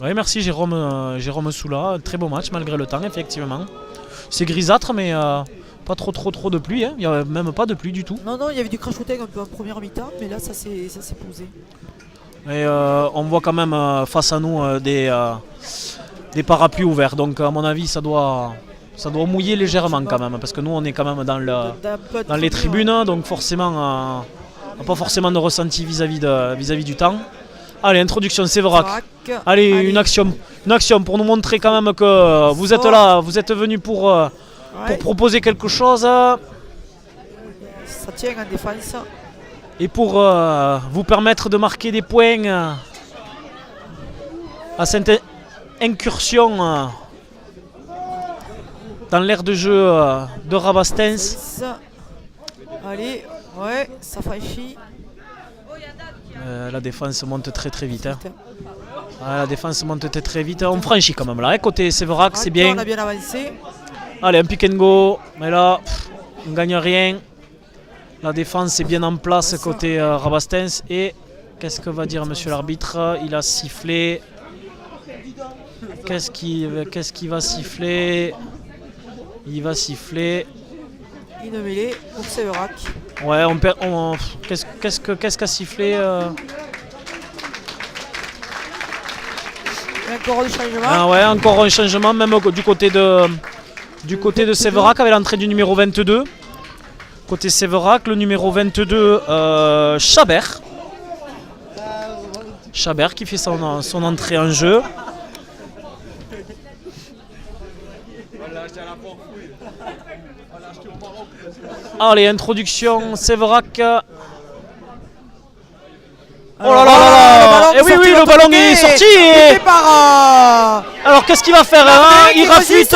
Oui, merci Jérôme Soula. Très beau match malgré le temps, effectivement. C'est grisâtre, mais pas trop de pluie. Hein. Il n'y a même pas de pluie du tout. Non, il y avait du crachoting un peu en première mi-temps, mais là ça s'est posé. Et on voit quand même face à nous des parapluies ouverts. Donc à mon avis, ça doit mouiller légèrement quand même. Parce que nous, on est quand même dans les tribunes. Donc forcément, on n'a pas forcément de ressenti vis-à-vis du temps. Allez, introduction Séverac. Allez, une action pour nous montrer quand même que vous êtes là, vous êtes venus pour proposer quelque chose. Ça tient en défense. Et pour vous permettre de marquer des points à cette incursion dans l'aire de jeu de Rabastens. Allez, ouais, ça franchit. La défense monte très vite. Hein. La défense monte très vite. On franchit quand même là. Hein. Côté Séverac, c'est bien. On a bien avancé. Allez, un pick and go. Mais là, on ne gagne rien. La défense est bien en place côté Rabastens. Et qu'est-ce que va dire monsieur l'arbitre? Il a sifflé. Qu'est-ce qu'il va siffler? Il va siffler. Une mêlée pour Séverac. Ouais, qu'est-ce qu'a sifflé Encore du changement. Ah ouais, encore un changement, même du côté de Séverac avec l'entrée du numéro 22. Côté Séverac, le numéro 22, Chabert. Chabert qui fait son entrée en jeu. Allez, introduction Séverac. Oh là là là là. Et oui, le ballon est sorti. Alors Alors qu'est-ce qu'il va faire hein? Il rafute.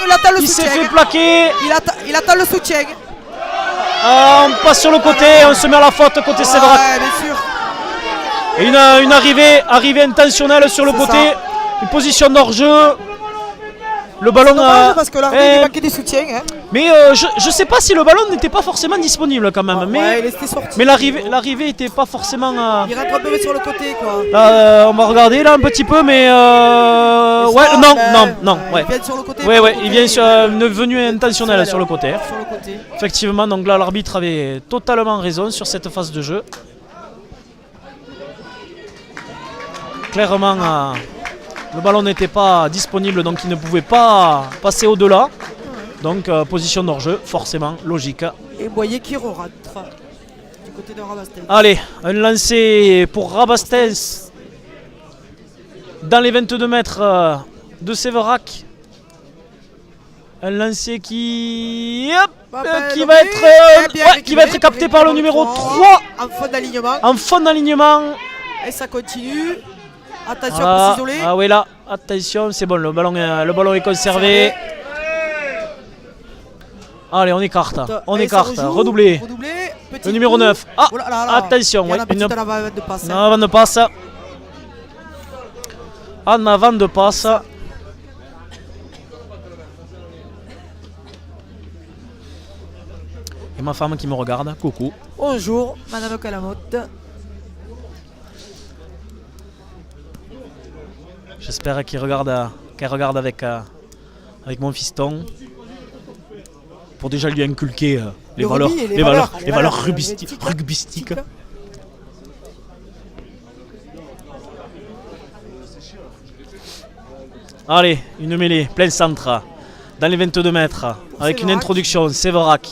Il attend le Il s'est soutien. fait plaquer. Il attend le soutien. On passe sur le côté. On se met à la faute côté Séverac. Ouais, bien sûr. Et une arrivée intentionnelle sur le C'est côté. ça. Une position d'hors-jeu. Le ballon Dommage parce que l'arbitre il manquait du soutien. Hein. mais je sais pas si le ballon n'était pas forcément disponible quand même. Ouais, mais il était sorti. mais l'arrivée était pas forcément. Il rentre un peu sur le côté quoi. Là, on va regarder là un petit peu, mais ouais, Ça, non, ouais. Il vient sur le côté. Ouais, il vient sur une venue intentionnelle sur le côté. Sur le côté. Effectivement, donc là l'arbitre avait totalement raison sur cette phase de jeu. Clairement, le ballon n'était pas disponible, donc il ne pouvait pas passer au-delà. Donc position d'hors-jeu, forcément, logique. Et Boyer qui rentre du côté de Rabastens. Allez, un lancer pour Rabastens dans les 22 mètres de Séverac. Un lancer qui va être capté par le numéro 3 en fond d'alignement. en fond d'alignement. Et ça continue. Attention, pas s'isoler. Ah oui là, attention, c'est bon, le ballon est conservé. Allez, on écarte, Allez, ça rejoue. redoublé. Petit Le numéro coup. 9. Ah, Oh là là là. attention, Il y en a ouais, un petit une- en avant de passe. en avant de passe. En avant de passe. Et ma femme qui me regarde, coucou. Bonjour, Madame Calamotte. J'espère qu'elle regarde avec mon fiston. Pour déjà lui inculquer les Le valeurs, rugby et les valeurs rugbystiques. rugbystiques. Allez, une mêlée, plein centre, dans les 22 mètres, avec une Séverac. introduction, Séverac.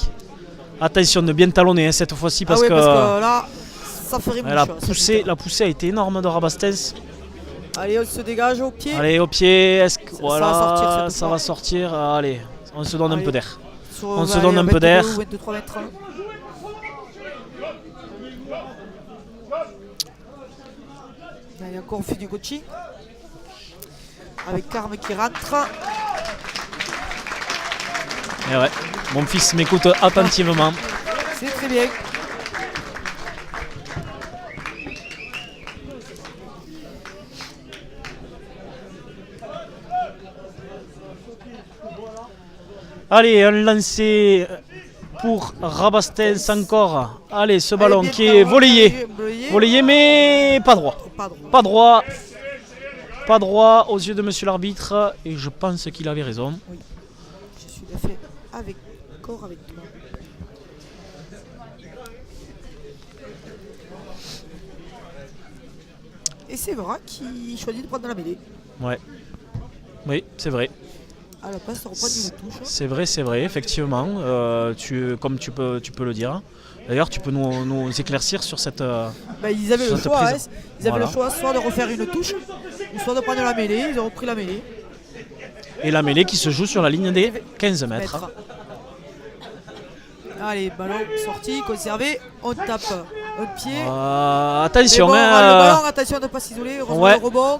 Attention de bien talonner hein, cette fois-ci parce, Ah oui, que, parce que là, ça ferait la mouche. poussée a été énorme de Rabastens. Allez, on se dégage au pied. Allez, au pied, est-ce que Ça voilà, va sortir cette ça fois. va sortir. Allez, on se donne un Allez. peu d'air. Sur- on se allez, donne un peu 22 d'air. ou 23 mètres. Allez, encore Fudu Gocci. Avec Carme qui rentre. Et ouais, mon fils m'écoute attentivement. C'est très bien. Allez, un lancer pour Rabastens encore. Allez, ce ballon Allez, qui bien est talon, volleyé. volleyé. Mais pas droit. Pas droit. Pas droit. Pas droit aux yeux de monsieur l'arbitre. Et je pense qu'il avait raison. Je suis fait avec corps avec toi. Et c'est vrai qu'il choisit de prendre la mêlée. Ouais. Oui, c'est vrai. À la place, on reprend une touche. C'est vrai, effectivement. Comme tu peux le dire. D'ailleurs, tu peux nous éclaircir sur cette. Bah, ils avaient le Cette choix. prise. Hein. Ils avaient Voilà. le choix soit de refaire une touche, ou soit de prendre la mêlée. Ils ont repris la mêlée. Et la mêlée qui se joue sur la ligne des 15 mètres. Mètres. Allez, ballon sorti, conservé. On tape un pied. Attention, Mais bon, hein, le ballon, attention de ne pas s'isoler. Heureusement, ouais. le rebond.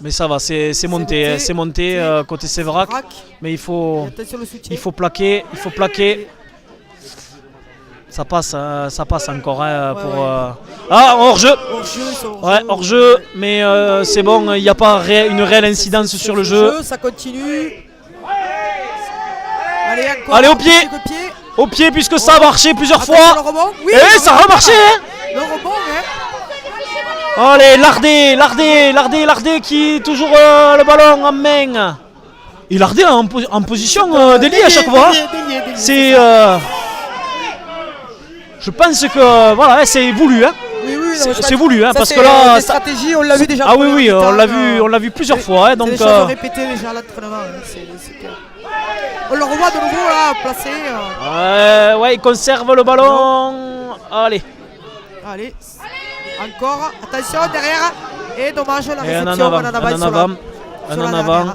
mais ça va, c'est monté, monté, hein, c'est monté c'est- côté Séverac. Vrac. Mais il faut Attention le soutien. plaquer, Ça passe encore hein, Ouais, pour. ouais. Ah, hors-jeu. Hors-jeu, ils sont hors-jeu. Ouais, hors-jeu, mais c'est bon, il n'y a pas une réelle incidence sur le jeu. Ça continue. Allez, encore. Allez, au pied. Au pied. Au pied, puisque ça a marché plusieurs Attention, le fois. rebond. Oui, Et le ça rebond. a remarché, hein. Le rebond, hein. Allez, Lardé qui toujours le ballon en main. Et Lardé en position délié à chaque fois. Délié. C'est. Je pense que voilà, c'est voulu, hein. Oui, non, C'est je pense- voulu, hein, ça, parce c'est que là, des ça- stratégies, on l'a vu déjà. Ah en oui, première on mi-temps, l'a vu plusieurs fois, hein, C'est donc. des choses répétées déjà à l'entraînement. Hein, c'est clair. On le revoit de nouveau là, placé. Ouais, il conserve le ballon. Allez. Allez, encore. Attention derrière. Et dommage la Et un réception. en avant, on en un avance en sur la- avant, sur un la en dernière. avant.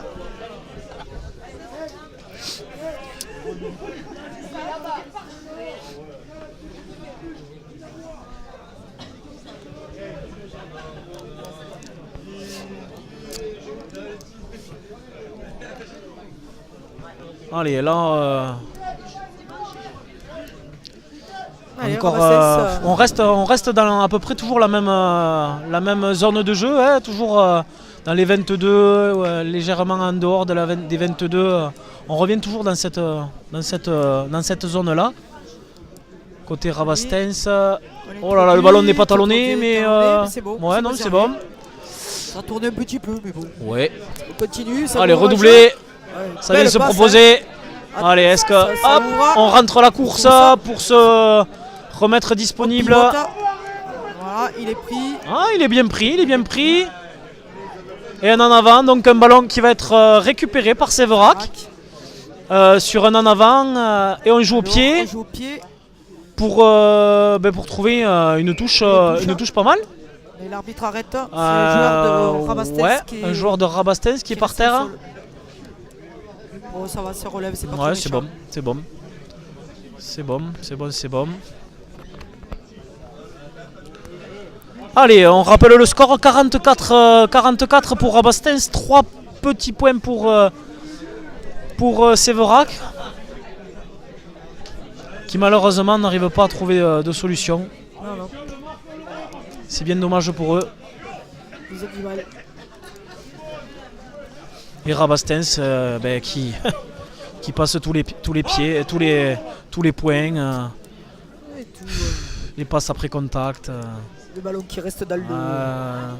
Allez, là... Allez, encore, Rabastens, on reste dans à peu près toujours la même zone de jeu, hein, toujours dans les 22, légèrement en dehors des 22. On revient toujours dans cette zone-là. Côté Rabastens. Oh là là, le ballon n'est pas talonné, mais c'est bon. ouais, non, c'est bon. Ça tourne un petit peu, mais bon. Ouais. On continue. Ça Allez, ouvre un redoubler. jeu. Ouais. Ça Belle vient se passe, proposer. hein. Allez, est-ce que Ça hop, ouvre. on rentre la course pour se remettre disponible. On pivote. Voilà, il est pris. Ah, il est bien pris, il est bien pris. Et un en avant, donc un ballon qui va être récupéré par Séverac. Sur un en avant et on joue au pied On joue au pied. pour trouver une touche pas mal. Et l'arbitre arrête. C'est un joueur de Rabastens ouais, qui est, un joueur de Rabastens qui est par resté terre. sur le- Bon, ça va, se relève, c'est pas trop Ouais, c'est méchant. bon, c'est bon. C'est bon, c'est bon, c'est bon. Allez, on rappelle le score 44 pour Rabastens, 3 petits points pour Séverac, qui malheureusement n'arrive pas à trouver de solution. Non, non, C'est bien dommage pour eux. ils ont du mal. Et Rabastens qui, qui passe tous les pieds, tous les points, Et tout, les passes après contact. le ballon qui reste dans le.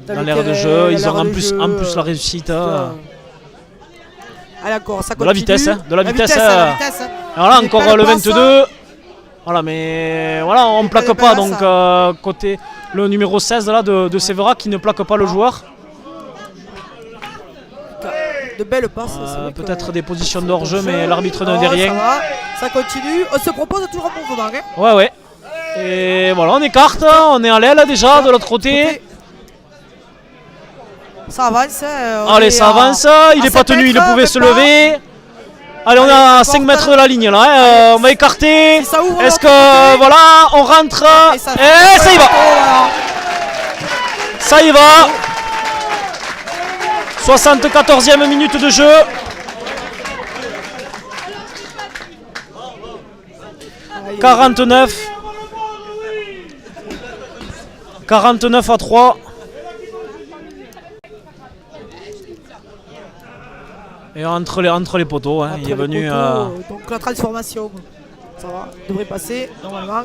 Dans le l'air de terrain, jeu, ils l'air ont en de plus, jeu, en plus la réussite. Allez, encore, ça De la continue. vitesse, hein, de la vitesse, la vitesse, hein. Alors là Il est encore pas le passe, 22. Voilà, mais voilà, on ne plaque pas pas, le donc passe, côté le numéro 16 là, de Séverac qui ne plaque pas le joueur. De belles passes. c'est vrai que- Peut-être des positions de hors-jeu, mais l'arbitre ne dit Oh, rien. Ça va, ça continue. On se propose toujours un mouvement. Hein. Ouais, ouais. Et voilà, on écarte, on est à l'aile déjà de l'autre côté. Ça avance. On Allez, est ça à- avance, il à n'est pas 7 tenu, il mètres, pouvait même se pas. lever. Allez, on est à 5 mètres de la ligne là, hein, on va écarter. Et ça ouvre Est-ce de l'autre que voilà, on rentre Et ça y va. Oh là. Ça y va. 74e minute de jeu. Aïe, 49 à 3. Et entre les poteaux, hein, entre il est les venu. poteaux, donc la transformation, ça va, devrait passer normalement.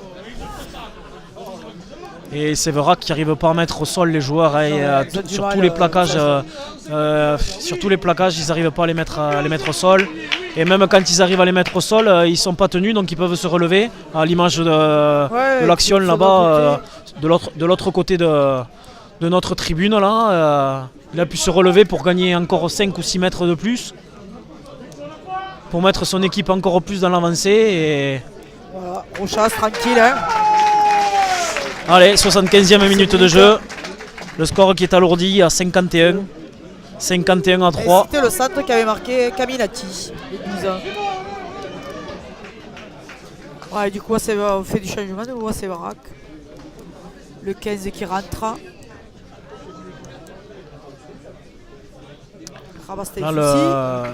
Et Séverac qui n'arrive pas à mettre au sol les joueurs, hein, et, ils ont du sur mal, tous les plaquages, ils n'arrivent pas à les mettre au sol. Et même quand ils arrivent à les mettre au sol, ils ne sont pas tenus, donc ils peuvent se relever. À l'image de l'action sur là-bas, l'autre de l'autre côté de notre tribune, là, il a pu se relever pour gagner encore 5 ou 6 mètres de plus, pour mettre son équipe encore plus dans l'avancée. Et... Voilà, Rochas tranquille. Hein. Allez, 75e minute de jeu. Le score qui est alourdi à 51. 51 à 3. C'était le centre qui avait marqué Caminati, les 12 ans. Ouais, du coup, on fait du changement, on voit Séverac. Le 15 qui rentre. Rabastens Là,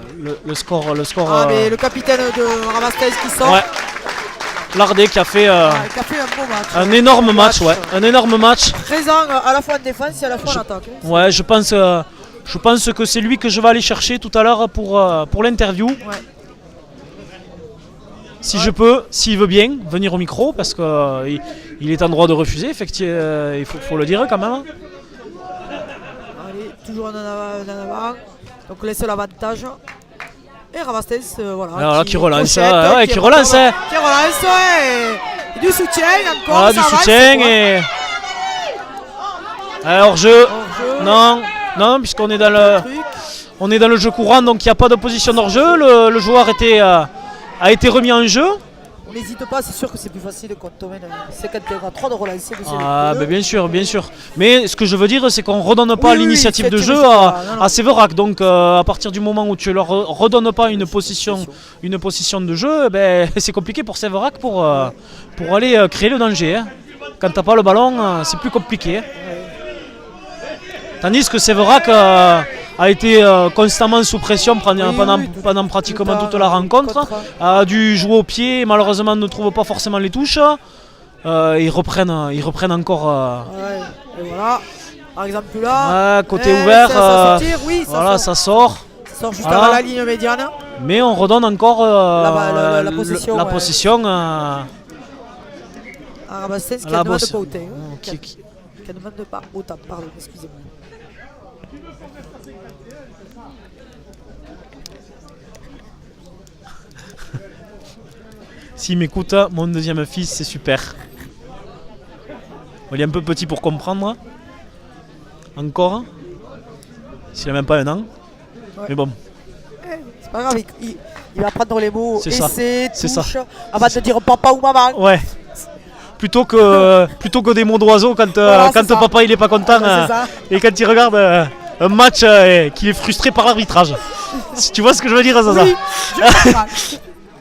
aussi. le score. Ah, mais le capitaine de Rabastens qui sort. Ouais. Lardé qui a fait Qui a fait un beau match. un énorme match, ouais. Un énorme match. Présent à la fois en défense et à la fois en attaque. Hein. Ouais, je pense que c'est lui que je vais aller chercher tout à l'heure pour l'interview. Ouais. Si je peux, s'il veut bien venir au micro, parce qu'il il est en droit de refuser, effectivement, il faut le dire quand même. Allez, toujours en avant. Donc on laisse l'avantage. Et Rabastens, voilà. Alors là, qui relance, pochette, ouais, qui relance. Hein. Qui relance, ouais. Et du soutien encore. Voilà, ça du avance, soutien quoi. et. Hors jeu. Hors-jeu. Non, puisqu'on est dans Truc. on est dans le jeu courant, donc il n'y a pas de position hors jeu. Le joueur a été remis en jeu. On n'hésite pas, c'est sûr que c'est plus facile quand on mène 53 de relancer. que c'est Ah, le bah bien sûr. Mais ce que je veux dire, c'est qu'on ne redonne pas Oui, l'initiative de l'initiative, jeu c'est pas- non, non. à Séverac. Donc à partir du moment où tu ne leur redonnes pas une position de jeu, ben, c'est compliqué pour Séverac pour aller créer le danger. Hein. Quand tu n'as pas le ballon, c'est plus compliqué. Hein. Tandis que Séverac a a été constamment sous pression pendant pratiquement toute la rencontre. A dû jouer au pied, malheureusement ne trouve pas forcément les touches. Ils reprennent encore. Ouais, et voilà. Par exemple là. Côté ouvert. Ça tire, oui, ça voilà, sort. ça sort. Ça sort juste Voilà. avant la ligne médiane. Mais on redonne encore la possession, la ouais. possession À Rabastens qui la ne demande bosse. pas autant. qui- Qui ne demande pas autant, pardon, excusez-moi. S'il m'écoute, mon deuxième fils, c'est super. Bon, il est un peu petit pour comprendre. Encore. S'il n'a même pas un an. Ouais. Mais bon, C'est pas grave, il va prendre les mots C'est ça, essai, c'est ça. touche, avant de dire papa ou maman. ouais. Plutôt que des mots d'oiseau quand Voilà, c'est ça. papa il est pas content Voilà, c'est ça. et quand il regarde un match qu'il est frustré par l'arbitrage. Si tu vois ce que je veux dire, Zaza. Oui, je comprends.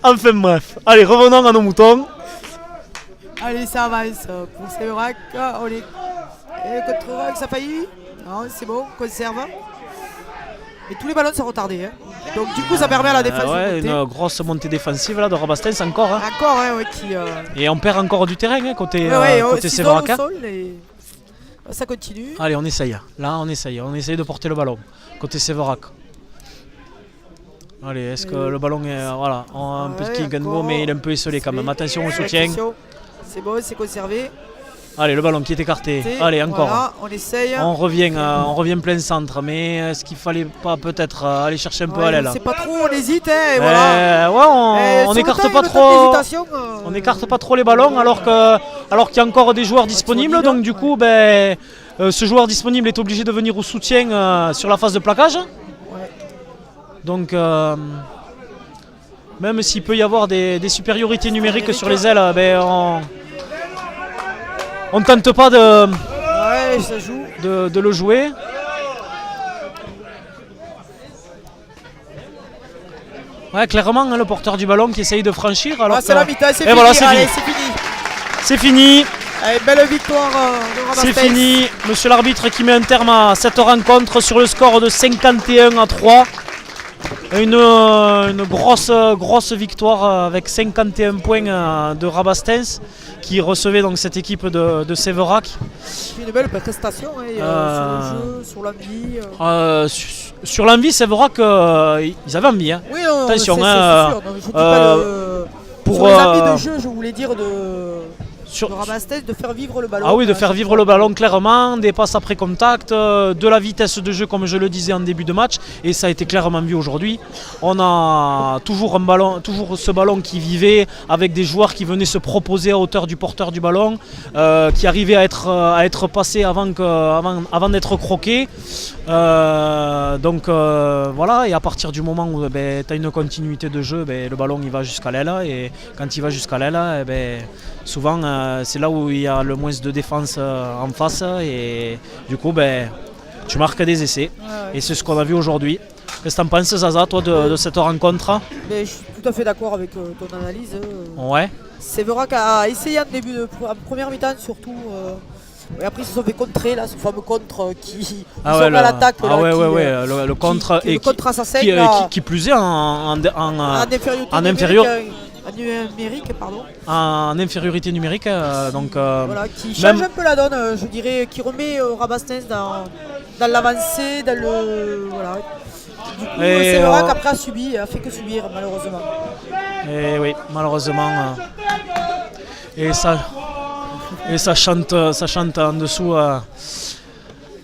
Enfin bref. Allez, revenons à nos moutons. Allez, ça avance pour Séverac. On est contre Rock, ça faillit. Non, c'est bon, on conserve. Et tous les ballons sont retardés. Hein. Donc du coup, ça permet à la défense de monter. Une grosse montée défensive là de Rabastens encore. Hein. Encore, ouais, qui... Et on perd encore du terrain hein, côté six Séverac. zones au sol et ça continue. Allez, on essaye. Là, on essaye de porter le ballon côté Séverac. Allez, est-ce que le ballon est. Voilà, on a un peu de kick and go, mais il est un peu esselé quand même. Attention au soutien. Attention. C'est bon, c'est conservé. Allez, le ballon qui est écarté. Allez, encore. Voilà, on essaye. On revient plein centre, mais est-ce qu'il fallait pas peut-être aller chercher un peu à l'aile? C'est pas trop, on hésite. Hein, et voilà. Ouais, on n'écarte pas trop. On n'écarte pas trop les ballons alors qu'il y a encore des joueurs disponibles. Donc du coup, ce joueur disponible est obligé de venir au soutien sur la phase de plaquage. Ouais. Donc même s'il peut y avoir des supériorités numériques sur les ailes, on ne tente pas Ouais, ça joue. de le jouer. Ouais, clairement, hein, le porteur du ballon qui essaye de franchir. Alors C'est la mi-temps, c'est et fini. voilà, c'est Allez, fini. c'est fini. C'est fini. Allez, belle victoire de Rabastens. C'est fini. Monsieur l'arbitre qui met un terme à cette rencontre sur le score de 51-3. Une grosse victoire avec 51 points de Rabastens qui recevait donc cette équipe de Séverac. Une belle prestation hein, sur le jeu, sur l'envie. Sur l'envie, Séverac, ils avaient envie. Hein. Oui, non, attention, c'est hein, sûr. Non, je dis pas pour, sur les envies de jeu, je voulais dire de sur, Rabastens, de faire vivre le ballon. Ah oui, de faire vivre le ballon clairement, des passes après contact, de la vitesse de jeu comme je le disais en début de match, et ça a été clairement vu aujourd'hui. On a toujours ce ballon qui vivait avec des joueurs qui venaient se proposer à hauteur du porteur du ballon, qui arrivaient à être passés avant d'être croqués. Donc voilà, et à partir du moment où tu as une continuité de jeu, le ballon il va jusqu'à l'aile, et quand il va jusqu'à l'aile, souvent c'est là où il y a le moins de défense en face, et du coup tu marques des essais, et c'est ce qu'on a vu aujourd'hui. Qu'est-ce que tu en penses, Zaza, toi, de cette rencontre? Je suis tout à fait d'accord avec ton analyse. Ouais. Séverac a essayé en première mi-temps surtout. Et après ils se sont fait contrer là, ce fameux contre qui sont à l'attaque. Le contre qui, le contre assassin qui plus est en infériorité numérique. Donc, voilà, qui change un peu la donne, je dirais, qui remet Rabastens dans l'avancée, dans le. Voilà. Du coup, Séverac après a fait que subir malheureusement. Et oui, malheureusement. Et ça chante en dessous.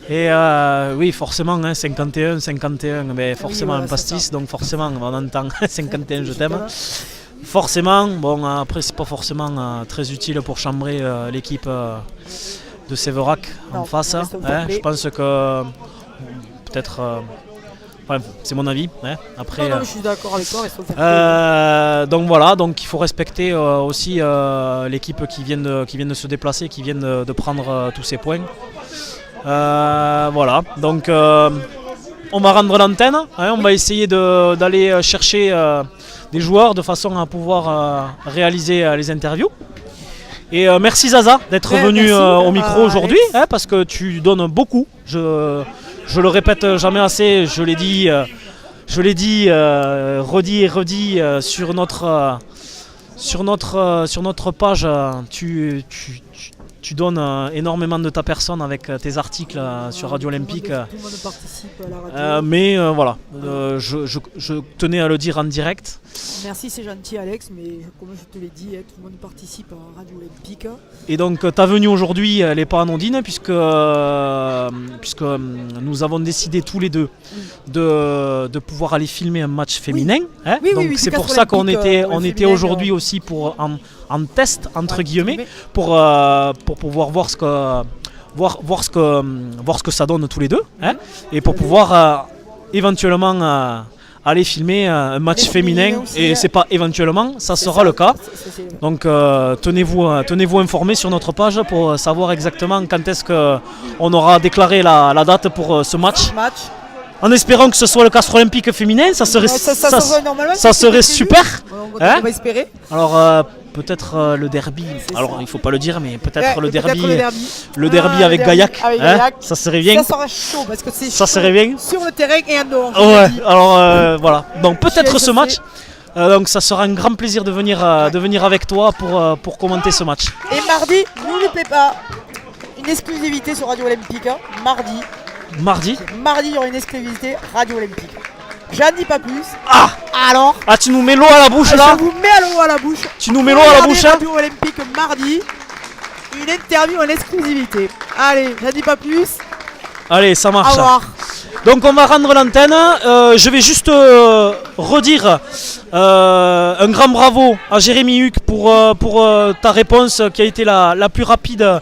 Oui, forcément, 51, mais forcément un pastis, donc forcément on entend 51, je t'aime. Forcément, bon, après c'est pas forcément très utile pour chambrer l'équipe de Séverac en face. Je pense que peut-être. C'est mon avis. Après, je suis d'accord avec toi. Donc voilà, donc il faut respecter aussi l'équipe qui vient de se déplacer, qui vient de prendre tous ces points. Voilà, donc on va rendre l'antenne. On va essayer d'aller chercher des joueurs de façon à pouvoir réaliser les interviews. Et merci Zaza d'être venu au micro aujourd'hui, parce que tu donnes beaucoup. je le répète jamais assez, je l'ai dit, redit et redit sur notre page. Tu donnes énormément de ta personne avec tes articles sur Radio Olympique. Tout le monde participe à la radio. Mais voilà, je tenais à le dire en direct. Merci, c'est gentil Alex, mais comme je te l'ai dit, tout le monde participe à Radio Olympique. Et donc ta venue aujourd'hui, elle n'est pas anodine puisque nous avons décidé tous les deux de pouvoir aller filmer un match féminin. Hein. Oui, donc oui, c'est du pour Castre ça qu'on Olympique, était féminin, aujourd'hui aussi pour en test entre guillemets guillemets. pour pouvoir voir ce que ça donne tous les deux, hein, et pour pouvoir éventuellement aller filmer un match Les féminin, féminins aussi, et c'est pas éventuellement, ça sera le cas. Donc tenez-vous informés sur notre page pour savoir exactement quand est-ce qu'on aura déclaré la date pour ce match. En espérant que ce soit le Castre Olympique féminin, ça serait normalement, ça serait prévu. super. On Hein va espérer. Alors peut-être le derby. Alors il faut pas le dire, mais peut-être le derby. Le derby avec Gaillac, avec hein, Gaillac. ça serait bien. Ça sera chaud parce que c'est Ça chaud serait bien. sur le terrain et en dehors. Ouais. Alors voilà. Donc peut-être Je ce sais. match. Donc ça sera un grand plaisir de venir avec toi pour commenter ce match. Et mardi, n'oubliez pas une exclusivité sur Radio Olympique. Mardi, il y aura une exclusivité Radio Olympique. J'en dis pas plus. Alors, Tu nous mets l'eau à la bouche là. je vous mets à l'eau à la bouche. Tu nous mets l'eau à la bouche, hein. Radio Olympique mardi. Une interview en exclusivité. Allez, j'en dis pas plus. Allez, ça Au marche. revoir. Donc on va rendre l'antenne. Je vais juste redire un grand bravo à Jérémy Huck pour ta réponse qui a été la plus rapide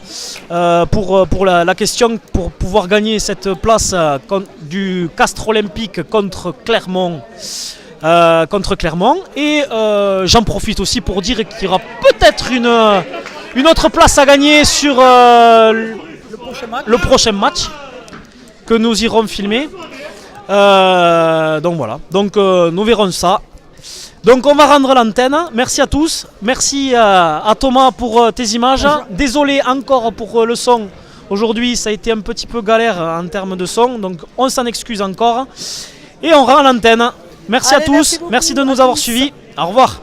pour la question pour pouvoir gagner cette place du Castre Olympique contre Clermont. Et j'en profite aussi pour dire qu'il y aura peut-être une autre place à gagner sur le prochain match que nous irons filmer. Donc voilà, nous verrons ça. Donc on va rendre l'antenne. Merci à tous. Merci à Thomas pour tes images. Désolé encore pour le son. Aujourd'hui ça a été un petit peu galère en termes de son. Donc on s'en excuse encore. Et on rend l'antenne. Merci à tous. Merci Merci de beaucoup nous à avoir tous. suivis. Au revoir.